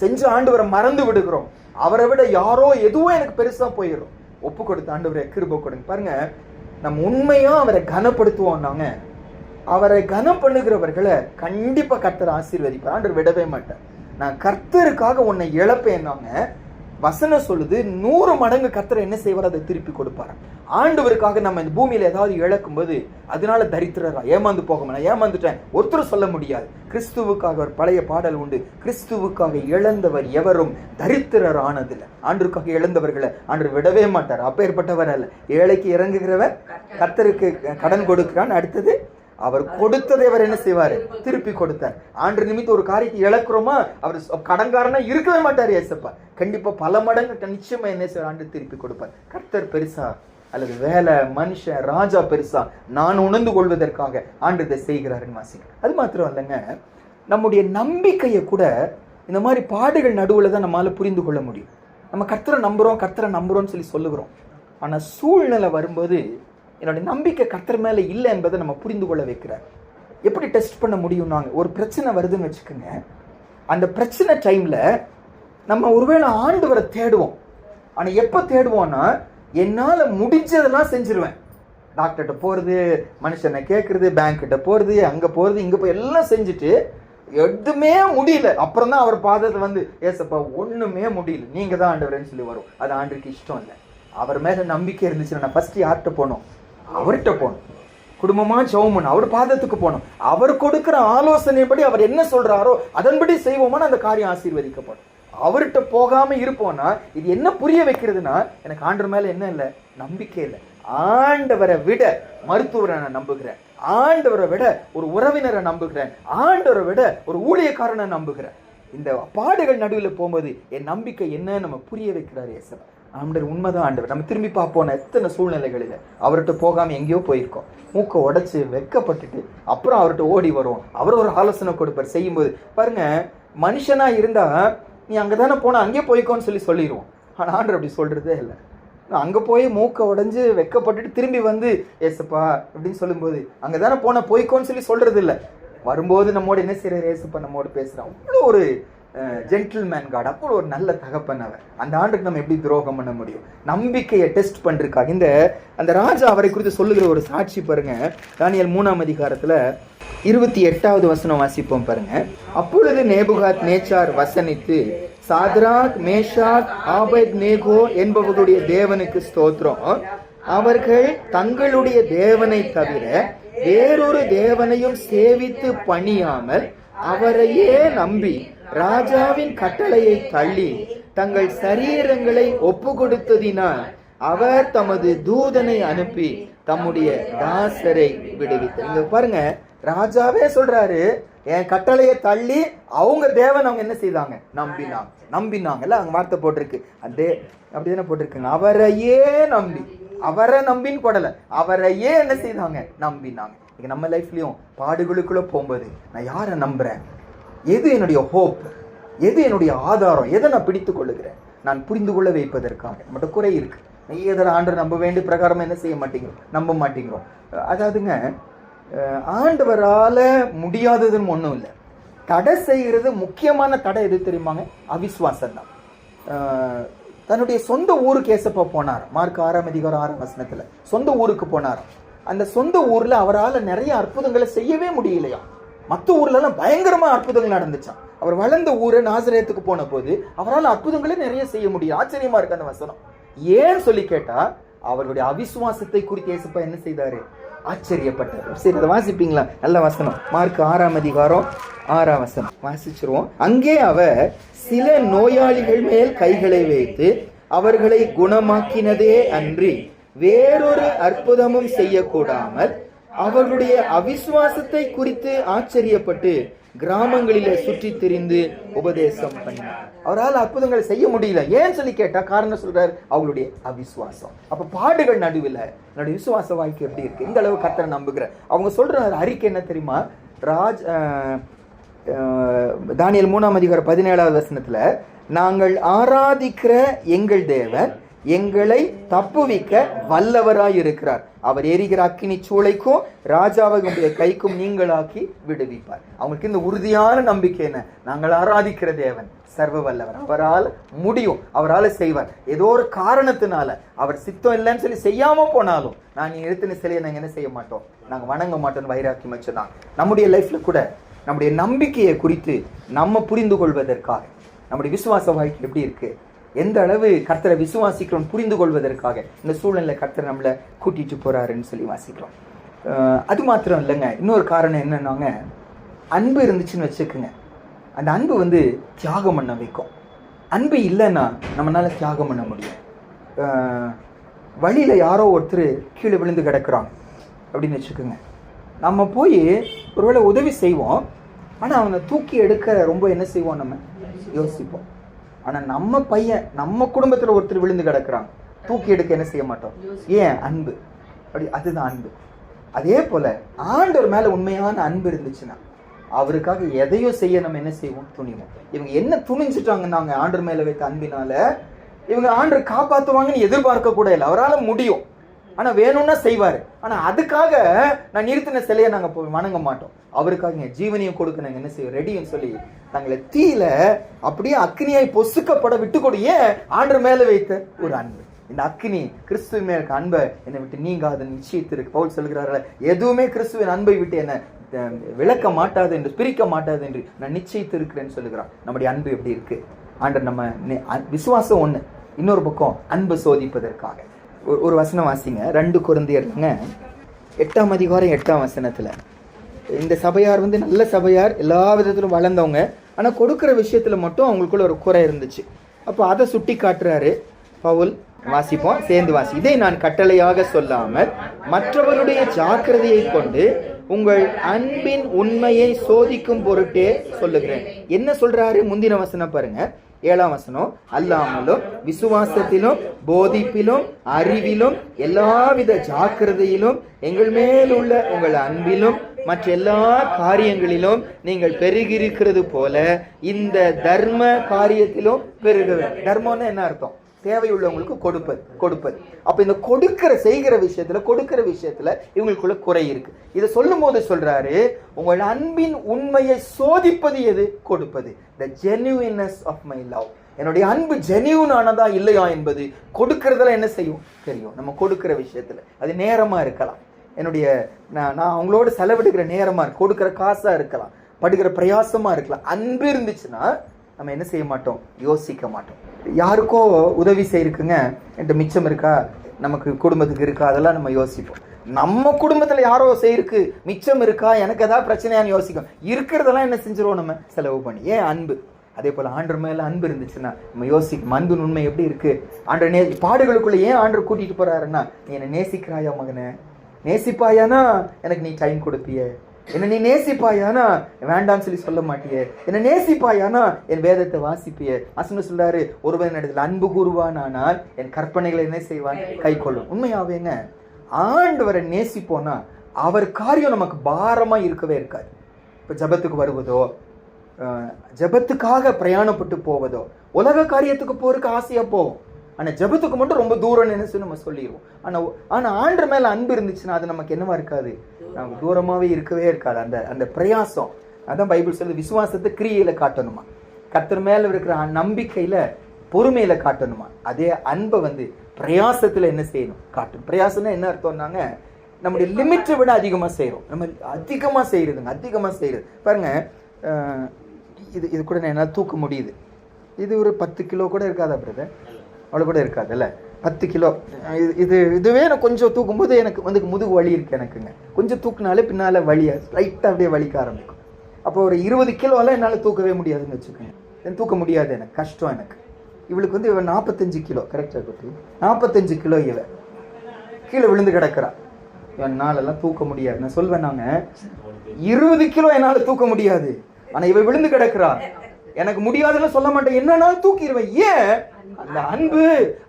செஞ்ச ஆண்டவரை மறந்து விடுகிறோம். அவரை விட யாரோ எதுவும் எனக்கு பெருசா போயிடும். ஒப்பு கொடுத்த ஆண்டவரை கிருபை கொடுங்க. பாருங்க, நம்ம உண்மையா அவரை கனப்படுத்துவோம். நாங்க அவரை கனம் பண்ணுகிறவர்களை கண்டிப்பா கர்த்தர் ஆசீர்வதிப்பார். ஆண்டவர் விடவே மாட்டார். நான் கர்த்தருக்காக உன்னை இழப்பேன்னாங்க வசனம் சொல்லுது. 100 மடங்கு கர்த்தர் என்ன செய்வார், அதை திருப்பி கொடுப்பார். ஆண்டவருக்காக நம்ம இந்த பூமியில ஏதாவது இழக்கும் போது அதனால தரித்திரரா ஏமாந்து போக, நான் ஏமாந்துட்டேன் ஒருத்தரும் சொல்ல முடியாது. கிறிஸ்துவுக்காக ஒரு பழைய பாடல் உண்டு, கிறிஸ்துவுக்காக இழந்தவர் எவரும் தரித்திரர் ஆனதில்லை. ஆண்டவருக்காக இழந்தவர்களை ஆண்டவர் விடவே மாட்டார். அப்பேற்பட்டவர் அல்ல. ஏழைக்கு இறங்குகிறவர் கர்த்தருக்கு கடன் கொடுக்கிறான். அடுத்தது அவர் கொடுத்ததை அவர் என்ன செய்வாரு, திருப்பி கொடுத்தார். ஆண்டு நிமித்தம் ஒரு காரியத்தை இழக்கிறோமா, அவர் கடன்காரனா இருக்கவே மாட்டார். ஏசப்பா கண்டிப்பா பல மடங்கு நிச்சயமா என்ன செய்வார், ஆண்டு திருப்பி கொடுப்பார். கர்த்தர் பெருசா அல்லது வேலை, மனுஷன், ராஜா பெருசா, நான் உணர்ந்து கொள்வதற்காக ஆண்டு இதை செய்கிறாருன்னு வாசிக்க. அது மாத்திரம் இல்லைங்க, நம்முடைய நம்பிக்கையை கூட இந்த மாதிரி பாடுகள் நடுவில் தான் நம்மளால புரிந்து கொள்ள முடியும். நம்ம கர்த்தரை நம்புறோம்னு சொல்லி சொல்லுகிறோம். ஆனா சூழ்நிலை வரும்போது என்னுடைய நம்பிக்கை கர்த்தர் மேல இல்லை என்பதை நம்ம புரிந்து கொள்ள வைக்கிறார். எப்படி டெஸ்ட் பண்ண முடியும்? நாங்க ஒரு பிரச்சனை வருதுன்னு வச்சுக்கோங்க, அந்த பிரச்சனை டைம்ல நம்ம ஒருவேளை ஆண்டவரை தேடுவோம். ஆனா எப்ப தேடுவோம்னா, என்னால முடிஞ்சதெல்லாம் செஞ்சிருவேன். டாக்டர்கிட்ட போறது, மனுஷனை கேட்கறது, பேங்க் கிட்ட போறது, அங்க போறது, இங்க போய் எல்லாம் செஞ்சுட்டு எதுவுமே முடியல. அப்புறம் தான் அவர் பாதத்தை வந்து, ஏசப்பா ஒண்ணுமே முடியல, நீங்க தான் ஆண்டவரேன்னு சொல்லி வரும். அது ஆண்டவருக்கு இஷ்டம் இல்லை. அவர் மேல நம்பிக்கை இருந்துச்சுன்னா ஃபர்ஸ்ட் யார்கிட்ட போனோம், அவர்கிட்ட போகணும். குடும்பமா ஜெபம் பண்ணணும், அவர் பாதத்துக்கு போகணும். அவர் கொடுக்கிற ஆலோசனைப்படி அவர் என்ன சொல்றாரோ அதன்படி செய்வோம்னா அந்த காரியம் ஆசீர்வதிக்கப்படும். அவர்கிட்ட போகாம இருப்போம்னா இது என்ன புரிய வைக்கிறதுனா, எனக்கு ஆண்டவர் மேல என்ன இல்லை, நம்பிக்கை இல்லை. ஆண்டவரை விட மருத்துவரை நான் நம்புகிறேன், ஆண்டவரை விட ஒரு உறவினரை நம்புகிறேன், ஆண்டவரை விட ஒரு ஊழியக்காரனை நம்புகிறேன். இந்த பாடுகள் நடுவில் போகும்போது என் நம்பிக்கை என்ன நம்ம புரிய வைக்கிறார் ஏசப்பா. ஆண்டவர் உண்மைதான். ஆண்டவர் நம்ம திரும்பி பார்ப்போம், எத்தனை சூழ்நிலைகளில் அவர்கிட்ட போகாம எங்கேயோ போயிருக்கோம், மூக்கை உடைச்சு வெக்கப்பட்டுட்டு அப்புறம் அவர்கிட்ட ஓடி வருவோம். அவர் ஒரு ஆலோசனை கொடுப்பார். செய்யும்போது பாருங்க, மனுஷனா இருந்தா நீ அங்கதானே போனா அங்கே போய்க்கோன்னு சொல்லிடுவோம். ஆனா ஆண்டவர் அப்படி சொல்றதே இல்லை. அங்க போய் மூக்கை உடைஞ்சு வெக்கப்பட்டுட்டு திரும்பி வந்து ஏசப்பா அப்படின்னு சொல்லும்போது அங்கதானே போனா போய்க்கோன்னு சொல்றது இல்லை. வரும்போது நம்மோட என்ன செய்யற, ஏசப்பா நம்மோட பேசுறான். அவ்வளோ ஒரு ஜென்டில்மேன் காட், அப்போ ஒரு நல்ல தகப்பன் அவர். அந்த ஆண்டுக்கு நம்ம எப்படி துரோகம் பண்ண முடியும்? நம்பிக்கையை டெஸ்ட் பண்றதுக்காக அந்த ராஜா அவரை குறித்து சொல்லுகிற ஒரு சாட்சி பாருங்க. தானியேல் 3ஆம் அதிகாரத்துல 28வது வசனம் வாசிப்போம் பாருங்க. அப்பொழுது நேபுகாத் நேச்சார் வசனித்து, சாத்ராக், மேஷாக், ஆபேத்நேகோ என்பவர்களுடைய தேவனுக்கு ஸ்தோத்திரம், அவர்கள் தங்களுடைய தேவனை தவிர வேறொரு தேவனையும் சேவித்து பணியாமல் அவரையே நம்பி ராஜாவின் கட்டளையை தள்ளி தங்கள் சரீரங்களை ஒப்பு கொடுத்ததினால் அவர் தமது தூதனை அனுப்பி தம்முடைய தாசரை விடுவித்தார். இங்க பாருங்க, ராஜாவே சொல்றாரு, என் கட்டளையை தள்ளி அவங்க தேவன் அவங்க என்ன செய்தாங்க, நம்பினாங்கல்ல, அங்க வார்த்தை போட்டிருக்கு. அதே அப்படிதானே போட்டிருக்குங்க. அவரையே நம்பி, அவரை நம்பின்னு போடல, அவரையே என்ன செய்தாங்க, நம்பினாங்க. இங்க நம்ம லைஃப்லயும் பாடுகளுக்குள்ள போகும்போது நான் யாரை நம்புறேன், எது என்னுடைய ஹோப், எது என்னுடைய ஆதாரம், எதை நான் பிடித்து கொள்ளுகிறேன், நான் புரிந்து கொள்ள வைப்பதற்காக. நம்மகிட்ட குறை இருக்கு, நிறைய ஆண்டவர் நம்ப வேண்டிய பிரகாரம் என்ன செய்ய மாட்டேங்கிறோம், நம்ப மாட்டேங்கிறோம். அதாவதுங்க, ஆண்டவரால முடியாததுன்னு ஒன்றும் இல்லை. தடை செய்கிறது முக்கியமான தடை எது தெரியுமாங்க? அவிசுவாசம் தான். தன்னுடைய சொந்த ஊருக்கு ஏசப்பா போனார். மார்க் 6:6 சொந்த ஊருக்கு போனார். அந்த சொந்த ஊர்ல அவரால் நிறைய அற்புதங்களை செய்யவே முடியலையா. மற்ற ஊர்ல எல்லாம் பயங்கரமா அற்புதங்கள் நடந்துச்சான். அவர் வளர்ந்த ஊரை நாசரேத்துக்கு போன போது அவரால் அற்புதங்களே நிறைய செய்ய முடியும். ஆச்சரியமா இருக்கு அந்த வசனம். ஏன்னு சொல்லி கேட்டா, அவருடைய அவிசுவாசத்தை குறித்து ஏசப்பா என்ன செய்தாரு? ஆச்சரியப்பட்டார். சரி, அதை வாசிப்பீங்களா? நல்ல வசனம், மார்க் 6:6 வாசிச்சிருவோம். அங்கே அவர் சில நோயாளிகள் மேல் கைகளை வைத்து அவர்களை குணமாக்கினதே அன்றி வேறொரு அற்புதமும் செய்யக்கூடாமல் அவர்களுடைய அவிசுவாசத்தை குறித்து ஆச்சரியப்பட்டு கிராமங்களில சுற்றி திரிந்து உபதேசம் பண்ணினார். அவரால் அற்புதங்களை செய்ய முடியல. ஏன்னு சொல்லி கேட்டா காரணம் சொல்றாரு, அவங்களுடைய அவிசுவாசம். அப்ப பாடுகள் நடுவில் என்னுடைய விசுவாச வாழ்க்கை எப்படி இருக்கு, இந்த அளவு கர்த்தரை நம்புகிற அவங்க சொல்ற அறிக்கை என்ன தெரியுமா? தானியேல் 3:17 நாங்கள் ஆராதிக்கிற எங்கள் தேவன் எங்களை தப்புவிக்க வல்லவராய் இருக்கிறார். அவர் எரிகிற அக்கினி சூளைக்கும் ராஜாவுடைய கைக்கும் நீங்களாக்கி விடுவிப்பார். அவங்களுக்கு இந்த உறுதியான நம்பிக்கை என்ன? நாங்கள் ஆராதிக்கிற தேவன் சர்வ வல்லவர், அவரால் முடியும், அவரால் செய்வார். ஏதோ ஒரு காரணத்தினால அவர் சித்தம் இல்லைன்னு சொல்லி செய்யாம போனாலும் நான் நிறுத்தின சிலையை நாங்கள் என்ன செய்ய மாட்டோம், நாங்கள் வணங்க மாட்டோம்னு வைராக்கியம் வச்சுதான். நம்முடைய லைஃப்ல கூட நம்முடைய நம்பிக்கையை குறித்து நம்ம புரிந்து கொள்வதற்காக, நம்முடைய விசுவாச வாழ்க்கை எப்படி இருக்கு, எந்த அளவு கர்த்தரை விசுவாசிக்கிறோம் புரிந்து கொள்வதற்காக இந்த சூழ்நிலை கர்த்தர் நம்மளை கூட்டிட்டு போறாருன்னு சொல்லி வாசிக்கிறோம். அது மாத்திரம் இல்லைங்க, இன்னொரு காரணம் என்னன்னாங்க, அன்பு இருந்துச்சுன்னு வச்சுக்கோங்க, அந்த அன்பு தியாகம் பண்ண வைக்கும். அன்பு இல்லைன்னா நம்மளால தியாகம் பண்ண முடியும். வழியில யாரோ ஒருத்தர் கீழே விழுந்து கிடக்குறாங்க அப்படின்னு வச்சுக்கோங்க, நம்ம போய் ஒருவேளை உதவி செய்வோம், ஆனால் அவனை தூக்கி எடுக்க ரொம்ப என்ன செய்வோம், நம்ம யோசிப்போம். ஆனால் நம்ம பையன் நம்ம குடும்பத்தில் ஒருத்தர் விழுந்து கிடக்குறாங்க, தூக்கி எடுக்க என்ன செய்ய மாட்டோம். ஏன்? அன்பு. அப்படி அதுதான் அன்பு. அதே போல ஆண்டவர் மேல உண்மையான அன்பு இருந்துச்சுன்னா அவருக்காக எதையும் செய்ய நம்ம என்ன செய்வோம், துணிவோம். இவங்க என்ன துணிஞ்சிட்டாங்க, நாங்க ஆண்டவர் மேல வைத்த அன்பினால இவங்க ஆண்டவர் காப்பாற்றுவாங்கன்னு எதிர்பார்க்க கூட இல்லை. அவரால் முடியும், ஆனா வேணும்னா செய்வாரு. ஆனா அதுக்காக நான் நிறுத்தின சிலையை நாங்க வணங்க மாட்டோம். அவருக்காக ஜீவனையும் கொடுக்க நாங்க என்ன செய்வோம், ரெடின்னு சொல்லி நாங்களை தீயில அப்படியே அக்னியாய் பொசுக்கப்பட விட்டு கொடிய ஆண்டவர் மேல வைத்த ஒரு அன்பு. இந்த அக்னி கிறிஸ்துவ மேல இருக்க அன்பை என்னை விட்டு நீங்காத நிச்சயத்திற்கு பவுல் சொல்கிறார்கள், எதுவுமே கிறிஸ்துவின் அன்பை விட்டு என்ன விளக்க மாட்டாது என்று, பிரிக்க மாட்டாது என்று நான் நிச்சயித்து இருக்கிறேன்னு சொல்லுகிறான். நம்முடைய அன்பு எப்படி இருக்கு? ஆண்டவர் நம்ம விசுவாசம் ஒண்ணு, இன்னொரு பக்கம் அன்பு சோதிப்பதற்காக. ஒரு வசனம் வாசிங்க, 2 கொரிந்தியர் 8:8 இந்த சபையார் நல்ல சபையார், எல்லா விதத்திலும் வளர்ந்தவங்க, ஆனா கொடுக்கிற விஷயத்துல மட்டும் அவங்களுக்குள்ள ஒரு குறை இருந்துச்சு. அப்போ அதை சுட்டி காட்டுறாரு பவுல். வாசிப்போம், சேர்ந்து வாசி. இதை நான் கட்டளையாக சொல்லாமல் மற்றவருடைய ஜாக்கிரதையை கொண்டு உங்கள் அன்பின் உண்மையை சோதிக்கும் பொருட்டே சொல்லுகிறேன். என்ன சொல்றாரு? முந்தின வசனம் பாருங்க, 7ஆம் வசனம். அல்லாமலும் விசுவாசத்திலும் போதிப்பிலும் அறிவிலும் எல்லாவித ஜாக்கிரதையிலும் எங்கள் மேலுள்ள உங்கள் அன்பிலும் மற்ற எல்லா காரியங்களிலும் நீங்கள் பெருகிருக்கிறது போல இந்த தர்ம காரியத்திலும் பெருக. தர்மம்னு என்ன அர்த்தம்? தேவையுள்ளவங்களுக்கு கொடுப்பது. அப்ப இந்த செய்கிற விஷயத்துல இவங்களுக்குள்ள குறை இருக்கு. இதை சொல்லும் போது சொல்றாரு, உங்கள் அன்பின் உண்மையை சோதிப்பது எது? கொடுப்பது. The genuineness of my love. என்னுடைய அன்பு ஜெனியூன் ஆனதா இல்லையா என்பது கொடுக்கறதுல என்ன செய்யும் தெரியும். நம்ம கொடுக்கிற விஷயத்துல அது நேரமா இருக்கலாம், என்னுடைய நான் அவங்களோட செலவிடுகிற நேரமா, கொடுக்கிற காசா இருக்கலாம், படுகிற பிரயாசமா இருக்கலாம். அன்பு இருந்துச்சுன்னா நம்ம என்ன செய்ய மாட்டோம், யோசிக்க மாட்டோம். யாருக்கோ உதவி செய்யிருக்குங்க, என்கிட்ட மிச்சம் இருக்கா, நமக்கு குடும்பத்துக்கு இருக்கா, அதெல்லாம் நம்ம யோசிப்போம். நம்ம குடும்பத்துல யாரோ செய்யிருக்கு, மிச்சம் இருக்கா, எனக்கு ஏதாவது பிரச்சனையான்னு யோசிக்கும். இருக்கிறதெல்லாம் என்ன செஞ்சிருவோம், நம்ம செலவு பண்ணி. ஏன்? அன்பு. அதே போல ஆண்டவர் மேல அன்பு இருந்துச்சுன்னா நம்ம யோசிக்கும். அன்பின் உண்மை எப்படி இருக்கு? ஆண்டவர் பாடுகளுக்குள்ள ஏன் ஆண்டவர் கூட்டிட்டு போறாருன்னா, நீ என்னை நேசிக்கிறாயா மகனே, நேசிப்பாயானா எனக்கு நீ டைம் கொடுப்பிய, என்ன நீ நேசிப்பாயானா வேண்டாம்னு சொல்லி சொல்ல மாட்டிய, என்ன நேசிப்பாயானா என் வேதத்தை வாசிப்பிய. அசன சொல்றாரு, ஒருவன் இடத்துல அன்பு கூறுவானால் என் கற்பனைகளை என்ன செய்வான், கை கொள்ளும். உண்மையாவேங்க ஆண்டவரை நேசிப்போனா அவர் காரியம் நமக்கு பாரமா இருக்கவே இருக்காது. இப்ப ஜபத்துக்கு வருவதோ, ஜபத்துக்காக பிரயாணப்பட்டு போவதோ, உலக காரியத்துக்கு போறதுக்கு ஆசையா போவோம். ஆனா ஜெபத்துக்கு மட்டும் ரொம்ப தூரம் நினைச்சு நம்ம சொல்லிடுவோம். ஆனா ஆண்டவர் மேல அன்பு இருந்துச்சுன்னா அது நமக்கு என்னவா இருக்காது, நமக்கு தூரமாவே இருக்கவே இருக்காது. அந்த அந்த பிரயாசம், அதான் பைபிள் சொல்லுது, விசுவாசத்தை கிரியையில காட்டணுமா, கர்த்தர் மேல இருக்கிற நம்பிக்கையில பொறுமையில காட்டணுமா. அதே அன்பை பிரயாசத்துல என்ன செய்யணும், காட்டணும். பிரயாசம்னா என்ன அர்த்தம்னாங்க, நம்முடைய லிமிட்டை விட அதிகமா செய்யறோம். நம்ம அதிகமா செய்யறது பாருங்க. இது கூட என்னால தூக்க முடியுது. இது ஒரு 10 கிலோ கூட இருக்காதா பிரதர்? அவ்வளோ கூட இருக்காதுல்ல, 10 கிலோ. இதுவே நான் கொஞ்சம் தூக்கும்போது எனக்கு முதுகு வலி இருக்கு எனக்குங்க. கொஞ்சம் தூக்குனாலே பின்னால வலியா லைட்டாக அப்படியே வலிக்க ஆரம்பிக்கும். அப்போ ஒரு 20 கிலோலாம் என்னால் தூக்கவே முடியாதுன்னு வச்சுக்கோங்க. தூக்க முடியாது, எனக்கு கஷ்டம். எனக்கு இவளுக்கு இவன் 45 கிலோ, கரெக்டாக இருக்கு, 45 கிலோ. இவன் கீழே விழுந்து கிடக்கிறா, என்னாலெல்லாம் தூக்க முடியாது. நான் சொல்வேன், நாங்க 20 கிலோ என்னால் தூக்க முடியாது, ஆனா இவ விழுந்து கிடக்கிறா, எனக்கு முடியாதுன்னு சொல்ல மாட்டேன், என்னன்னாலும் தூக்கிடுவேன். ஏன்? அந்த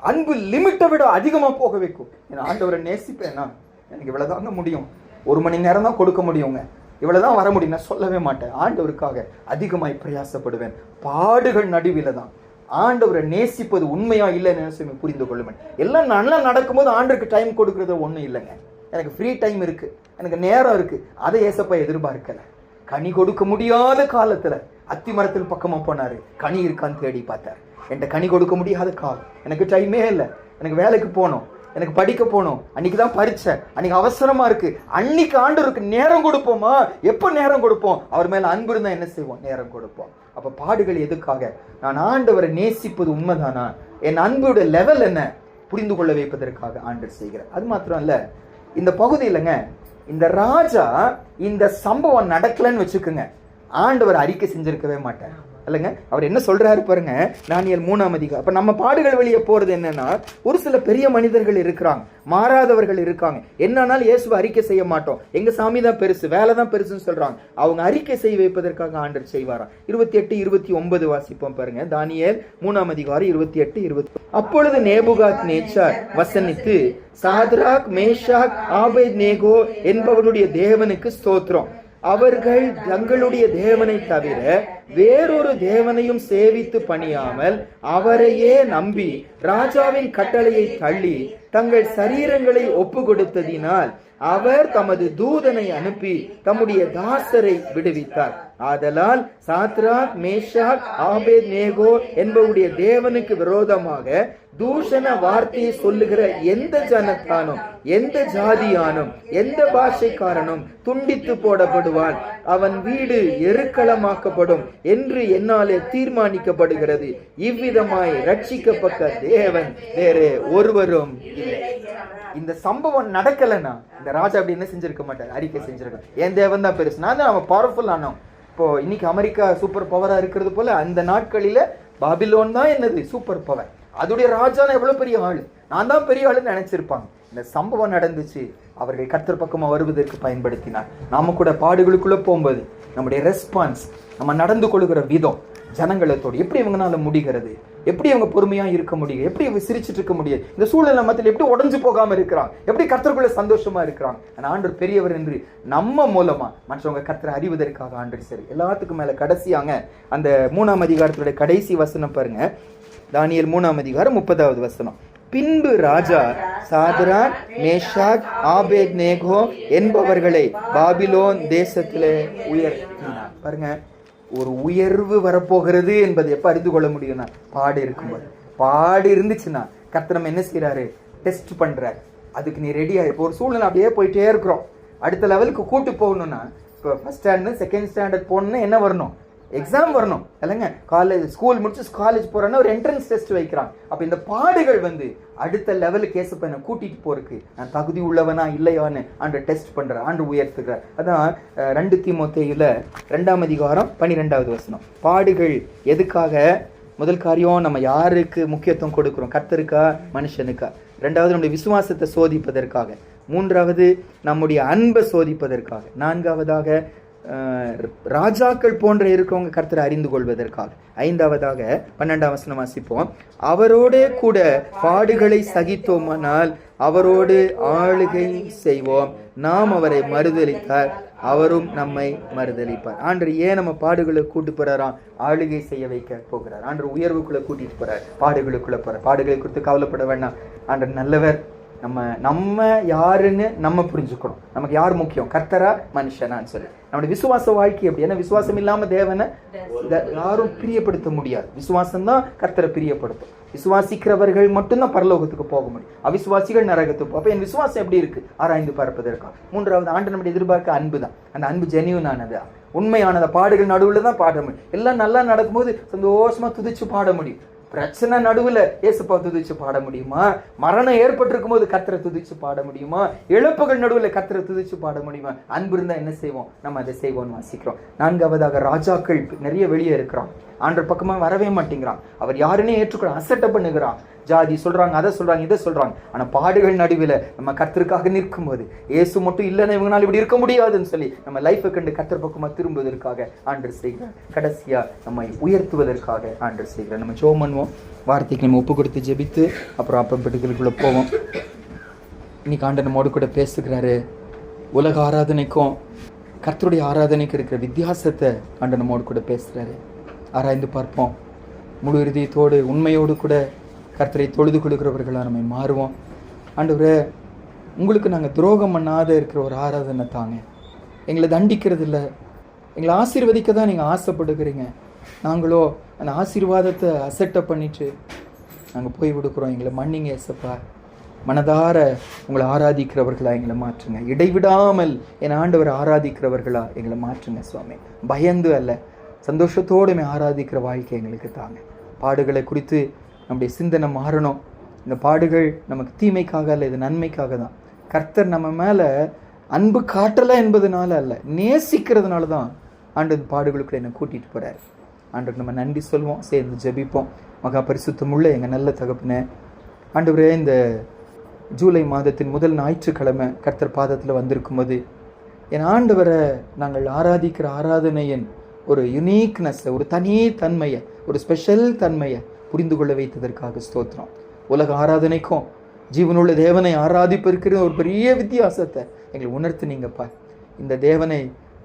அன்பு லிமிட்டை விட அதிகமா போக வைக்கும். ஆண்டவரை நேசிப்பேன்னா எனக்கு இவ்வளவுதாங்க முடியும், 1 மணி நேரம் தான் கொடுக்க முடியுங்க, இவ்வளவுதான் வர முடியும், நான் சொல்லவே மாட்டேன். ஆண்டவருக்காக அதிகமாய் பிரயாசப்படுவேன். பாடுகள் நடுவில தான் ஆண்டவரை நேசிப்பது உண்மையா இல்லைன்னு புரிந்து கொள்ளுவேன். எல்லாம் நல்லா நடக்கும்போது ஆண்டவருக்கு டைம் கொடுக்கறது ஒண்ணும் இல்லைங்க. எனக்கு ஃப்ரீ டைம் இருக்கு, எனக்கு நேரம் இருக்கு, அதை ஏசப்பா எதிர்பார்க்கல. கனி கொடுக்க முடியாத காலத்துல அத்தி மரத்தில் பக்கமா போனாரு, கனி இருக்கான்னு தேடி பார்த்தாரு. என்கிட்ட கனி கொடுக்க முடியாத காலம், எனக்கு டைமே இல்லை, எனக்கு வேலைக்கு போகணும், எனக்கு படிக்க போகணும், அன்னைக்கு தான் பரீட்சை, அன்னைக்கு அவசரமா இருக்கு. அன்னைக்கு ஆண்டவருக்கு நேரம் கொடுப்போமா? எப்ப நேரம் கொடுப்போம்? அவர் மேல அன்பு இருந்தா என்ன செய்வோம்? நேரம் கொடுப்போம். அப்ப பாடுகள் எதுக்காக? நான் ஆண்டவரை நேசிப்பது உண்மைதானா, என் அன்போட லெவல் என்ன புரிந்து கொள்ள வைப்பதற்காக ஆண்டவர் செய்கிறார். அது மாத்திரம் இல்ல, இந்த பகுதியிலங்க இந்த ராஜா இந்த சம்பவம் நடக்கலன்னு வச்சுக்கோங்க, ஆண்டவர் அறிக்கை செஞ்சிருக்கவே மாட்டார் இல்லைங்க. அவர் என்ன சொல்றாரு பாருங்க, தானியேல் 3ஆம் அதிகாரம். அப்ப நம்ம பாடுகள் வெளியே போறது என்னன்னா, ஒரு சில பெரிய மனிதர்கள் இருக்கிறாங்க, மாறாதவர்கள் இருக்காங்க. என்னன்னாலும் இயேசுவை அறிக்கை செய்ய மாட்டோம், எங்க சாமி தான் பெருசு, வேலை தான் பெருசுன்னு சொல்றாங்க. அவங்க அறிக்கை செய்ய வைப்பதற்காக ஆண்டவர் செய்வாராம். 28, 29 வாசிப்போம் பாருங்க. தானியேல் 3ஆம் அதிகாரம் 28, 20. அப்பொழுது நேபுகாத் நேச்சார் வசனித்து, சாத்ராக், மேஷாக், ஆபேத்நேகோ என்பவனுடைய தேவனுக்கு ஸ்தோத்திரம், அவர்கள் தங்களுடைய தேவனை தவிர வேறொரு தேவனையும் சேவித்து பணியாமல் அவரையே நம்பி ராஜாவின் கட்டளையை தள்ளி தங்கள் சரீரங்களை ஒப்பு கொடுத்ததினால் அவர் தமது தூதனை அனுப்பி தம்முடைய தாசரை விடுவித்தார். ஆதலால் சாத்ராக், மேஷாக், ஆபேத்நேகோ என்பவருடைய தேவனுக்கு விரோதமாக தூஷண வார்த்தையை சொல்லுகிற எந்த ஜனத்தானும் எந்த ஜாதியானும் எந்த பாஷைக்காரனும் துண்டித்து போடப்படுவான், அவன் வீடு எருக்களமாக்கப்படும் என்று என்னாலே தீர்மானிக்கப்படுகிறது. இவ்விதமாய் ரட்சிக்கப்பட்ட தேவன் வேறு ஒருவரும் இல்லை. இந்த சம்பவம் நடக்கலன்னா இந்த ராஜா அப்படி என்ன செஞ்சிருக்க மாட்டார், அறிக்கை செஞ்சிருக்க. என் தேவன் தான் பெருசு, நான் தான் அவன் பவர்ஃபுல் ஆனோம். இப்போ இன்னைக்கு அமெரிக்கா சூப்பர் பவரா இருக்கிறது போல அந்த நாட்களில பாபிலோன் தான் என்னது சூப்பர் பவர். அதுடைய ராஜா எவ்வளவு பெரிய ஆளு, நான் தான் பெரிய ஆளுன்னு நினைச்சிருப்பாங்க. இந்த சம்பவம் நடந்துச்சு, அவர்கள் கர்த்தர் பக்கமா வருவதற்கு பயன்படுத்தினார். நாம கூட பாடுகளுக்குள்ள போகும்போது நம்முடைய ரெஸ்பான்ஸ், நம்ம நடந்து கொள்கிற விதம் ஜனங்களத்தோடு எப்படி இவங்கனால முடிகிறது, எப்படி இவங்க பொறுமையா இருக்க முடியும், எப்படி இவங்க சிரிச்சுட்டு இருக்க முடியும், இந்த சூழ்நிலை மத்தியில் எப்படி உடஞ்சு போகாம இருக்கிறாங்க, எப்படி கர்த்தருக்குள்ள சந்தோஷமா இருக்கிறாங்க. ஆண்டவர் பெரியவர் என்று நம்ம மூலமா மற்றவங்க கர்த்தரை அறிவதற்காக ஆண்டவர் சரி. எல்லாத்துக்கும் மேல கடைசியாங்க அந்த 3ஆம் அதிகாரத்துடைய கடைசி வசனம் பாருங்க. தானியேல் 3ஆம் அதிகாரம் 30வது வசனம். பின்பு ராஜா சாத்ராக், மேஷாக், ஆபேத்நேகோ என்பவர்களை பாபிலோன் தேசத்திலே உயர்த்தினார். பாருங்க, ஒரு உயர்வு வரப்போகிறது என்பதை எப்ப அறிந்து கொள்ள முடியும்னா பாடு இருக்கும்போது. பாடு இருந்துச்சுன்னா கர்த்தர் நம்ம என்ன செய்யறாரு, டெஸ்ட் பண்றாரு. அதுக்கு நீ ரெடியா இப்போ ஒரு சூழ்நிலை அப்படியே போயிட்டே இருக்கிறோம், அடுத்த லெவலுக்கு கூட்டு போகணும்னா இப்போ ஃபர்ஸ்ட் ஸ்டாண்டர்ட் செகண்ட் ஸ்டாண்டர்ட் போகணும்னா என்ன வரணும், எக்ஸாம் வரணும் இல்லைங்க. காலேஜ் ஸ்கூல் முடிச்சு காலேஜ் போறேன்னா ஒரு என்ட்ரன்ஸ் டெஸ்ட் வைக்கிறாங்க. அப்ப இந்த பாடுகள் அடுத்த லெவலுக்கு கேசப்ப என்ன கூட்டிட்டு போறதுக்கு நான் தகுதி உள்ளவனா இல்லையான்னு ஆண்டு டெஸ்ட் பண்ற, ஆண்டு உயர்த்துக்கிறார். அதான் 2 தீமோத்தேயுல 2ஆம் அதிகாரம் 12வது வசனம். பாடுகள் எதுக்காக? முதல் காரியம், நம்ம யாருக்கு முக்கியத்துவம் கொடுக்கிறோம், கர்த்தருக்கா மனுஷனுக்கா? 2வது நம்முடைய விசுவாசத்தை சோதிப்பதற்காக. 3வது நம்முடைய அன்பை சோதிப்பதற்காக. 4வதாக ராஜாக்கள் போன்ற இருக்கவங்க கர்த்தரை அறிந்து கொள்வதற்காக. 5வதாக 12ஆம் வசனம் வாசிப்போம். அவரோடே கூட பாடுகளை சகித்தோமானால் அவரோடு ஆளுகை செய்வோம். நாம் அவரை மறுதலித்தார், அவரும் நம்மை மறுதலிப்பார். ஆண்டவர் ஏன் நம்ம பாடுகளை கூட்டு போறாராம்? ஆளுகை செய்ய வைக்க போகிறார். ஆண்டவர் உயர்வுக்குள்ள கூட்டிட்டு போறார், பாடுகளுக்குள்ள போறார். பாடுகளை குறித்து கவலைப்பட வேண்டாம். ஆண்டவர் நல்லவர். நம்ம யாருன்னு நம்ம புரிஞ்சுக்கணும். நமக்கு யார் முக்கியம், கர்த்தரா மனுஷனான்னு சொல்லி. நம்முடைய விசுவாச வாழ்க்கை அப்படி. ஏன்னா விசுவாசம் இல்லாம தேவனை யாரும் பிரியப்படுத்த முடியாது. விசுவாசம் தான் கர்த்தரை பிரியப்படுத்தும். விசுவாசிக்கிறவர்கள் மட்டும்தான் பரலோகத்துக்கு போக முடியும். அவிசுவாசிகள் நரகத்துக்கு. அப்ப என் விசுவாசம் எப்படி இருக்கு ஆராய்ந்து பார்ப்பதற்காக. 3வது, ஆண்டு நம்முடைய எதிர்பார்க்க அன்பு தான். அந்த அன்பு ஜெனியூனானது, உண்மையானது. பாடுகள் நடுவுல தான் பாட முடியும். எல்லாம் நல்லா நடக்கும்போது சந்தோஷமா துதிச்சு பாட முடியும். பிரச்சனை நடுவுல ஏசப்பா துதிச்சு பாட முடியுமா? மரணம் ஏற்பட்டிருக்கும் போது கர்த்தரை துதிச்சு பாட முடியுமா? இழப்புகள் நடுவுல கர்த்தரை துதிச்சு பாட முடியுமா? அன்பு இருந்தா என்ன செய்வோம்? நம்ம அதை செய்வோம்னு வாசிக்கிறோம். 4வதாக, ராஜாக்கள் நிறைய வெளியே இருக்கிறான். ஆண்டவர் பக்கமா வரவே மாட்டேங்கிறான். அவர் யாருன்னே ஏற்றுக்கிறான், அசட்டை பண்ணுகிறான். ஜாதி சொல்றாங்க, அதை சொல்றாங்க, இதை சொல்றாங்க. ஆனா பாடுகள் நடுவில் நம்ம கர்த்தருக்காக நிற்கும் போது, இயேசு மட்டும் இல்லைன்னா இவங்களால இப்படி இருக்க முடியாதுன்னு சொல்லி நம்ம லைஃபை கண்டு கர்த்தர் பக்கமா திரும்புவதற்காக ஆண்டவர் செய்கிறார். கடைசியா நம்மை உயர்த்துவதற்காக ஆண்டவர் செய்கிறார். நம்ம ஜெபம் பண்ணுவோம். வார்த்தைக்கு நம்ம ஒப்பு கொடுத்து ஜெபித்து அப்புறம் அப்பப்பட்டுகளுக்குள்ள போவோம். இன்னைக்கு ஆண்டவர் நம்மோடு கூட பேசுகிறாரு. உலக ஆராதனைக்கும் கர்த்தருடைய ஆராதனைக்கு இருக்கிற வித்தியாசத்தை ஆண்டவர் நம்மோடு கூட பேசுறாரு. ஆராய்ந்து பார்ப்போம். முழு இறுதியத்தோடு உண்மையோடு கூட கர்த்தரை தொழுது கொடுக்கிறவர்களாக நம்ம மாறுவோம். ஆண்டவரே, உங்களுக்கு நாங்கள் துரோகம் பண்ணாத இருக்கிற ஒரு ஆராதனை தாங்க. எங்களை தண்டிக்கிறது இல்லை, எங்களை ஆசீர்வதிக்க தான் நீங்கள் ஆசைப்படுகிறீங்க. நாங்களோ அந்த ஆசீர்வாதத்தை அசட்டை பண்ணிட்டு நாங்கள் போய் விடுக்கிறோம். எங்களை மன்னிங்க ஏசப்பா. மனதார உங்களை ஆராதிக்கிறவர்களா எங்களை மாற்றுங்க. இடைவிடாமல் என் ஆண்டவரை ஆராதிக்கிறவர்களா எங்களை மாற்றுங்க சுவாமி. பயந்து அல்ல, சந்தோஷத்தோடு ஆராதிக்கிற வாழ்க்கை எங்களுக்கு தாங்க. பாடுகளை குறித்து நம்முடைய சிந்தனை மாறணும். இந்த பாடுகள் நமக்கு தீமைக்காக அல்ல, இது நன்மைக்காக தான். கர்த்தர் நம்ம மேலே அன்பு காட்டலை என்பதனால அல்ல, நேசிக்கிறதுனால தான் ஆண்டு பாடுகளுக்குள்ள என்னை கூட்டிகிட்டு போகிறார். ஆண்டுக்கு நம்ம நன்றி சொல்வோம், சேர்ந்து ஜெபிப்போம். மகா பரிசுத்தமுள்ள எங்கள் நல்ல தகப்பனே, ஆண்டவரே, இந்த ஜூலை மாதத்தின் முதல் ஞாயிற்றுக்கிழமை கர்த்தர் பாதத்தில் வந்திருக்கும் போது என் ஆண்டவரை நாங்கள் ஆராதிக்கிற ஆராதனையின் ஒரு யுனீக்னஸ், ஒரு தனி தன்மையை, ஒரு ஸ்பெஷல் தன்மையை புரிந்து கொள்ள வைத்ததற்காக ஸ்தோத்திரம். உலக ஆராதனைக்கும் ஜீவனுள்ள தேவனை ஆராதிப்பிருக்கிற ஒரு பெரிய வித்தியாசத்தை எங்களை உணர்த்துனீங்கப்பா. இந்த தேவனை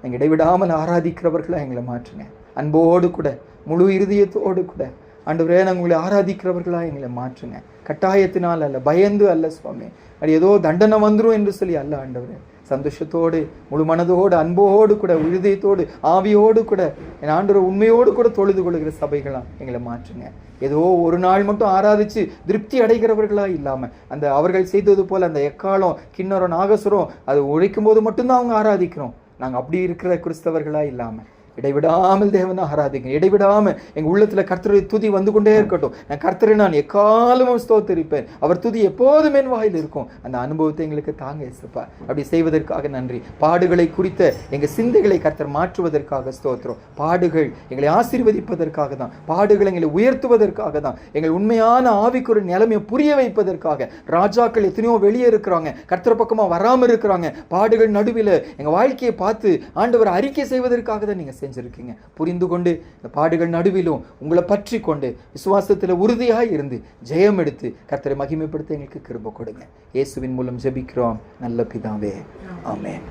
எங்கள் இடைவிடாமல் ஆராதிக்கிறவர்களாக எங்களை மாற்றுங்க. அன்போடு கூட முழு இருதயத்தோடு கூட ஆண்டவரே, நாங்கள் உங்களை ஆராதிக்கிறவர்களாக எங்களை மாற்றுங்க. கட்டாயத்தினால் அல்ல, பயந்து அல்ல சுவாமி, அது ஏதோ தண்டனை வந்துடும் என்று சொல்லி அல்ல ஆண்டவரே. சந்தோஷத்தோடு, முழு மனதோடு, அன்போடு கூட, உறுதியத்தோடு, ஆவியோடு கூட என் ஆண்டவரை உண்மையோடு கூட தொழுது கொள்கிற சபைகளாக எங்களை மாற்றுங்க. ஏதோ ஒரு நாள் மட்டும் ஆராதிச்சு திருப்தி அடைகிறவர்களா இல்லாம, அந்த அவர்கள் செய்தது போல அந்த எக்காலம், கிண்ணறம், நாகசுரம் அது உழைக்கும் போது மட்டும்தான் அவங்க ஆராதிக்கிறோம். நாங்கள் அப்படி இருக்கிற கிறிஸ்தவர்களா இல்லாம இடைவிடாமல் தேவனை ஆராதிங்க. இடைவிடாமல் எங்கள் உள்ளத்தில் கர்த்தருடைய துதி வந்து கொண்டே இருக்கட்டும். நான் கர்த்தரை நான் எக்காலமும் ஸ்தோத்தரிப்பேன், அவர் துதி எப்போதும் என் வாயில் இருக்கும். அந்த அனுபவத்தை எங்களுக்கு தாங்க இயேசுப்பா. அப்படி செய்வதற்காக நன்றி. பாடுகளை குறித்த எங்கள் சிந்தைகளை கர்த்தர் மாற்றுவதற்காக ஸ்தோத்திரம். பாடுகள் எங்களை ஆசீர்வதிப்பதற்காக தான், பாடுகள் எங்களை உயர்த்துவதற்காக தான், எங்கள் உண்மையான ஆவிக்குரிய நிலைமையை புரிய வைப்பதற்காக. ராஜாக்கள் எத்தனையோ வெளியே இருக்கிறாங்க, கர்த்தர் பக்கமாக வராமல் இருக்கிறாங்க. பாடுகள் நடுவில் எங்கள் வாழ்க்கையை பார்த்து ஆண்டவர் அறிக்கை செய்வதற்காக தான் நீங்கள் செஞ்சிருக்கீங்க. புரிந்து கொண்டு இந்த பாடுகள் நடுவிலும் உங்களை பற்றி கொண்டு விசுவாசத்தில் உறுதியாக இருந்து ஜெயம் எடுத்து கர்த்தரை மகிமைப்படுத்த எங்களுக்கு கிருபை கொடுங்க. இயேசுவின் மூலம் ஜெபிக்கிறோம் நல்ல பிதாவே, ஆமென்.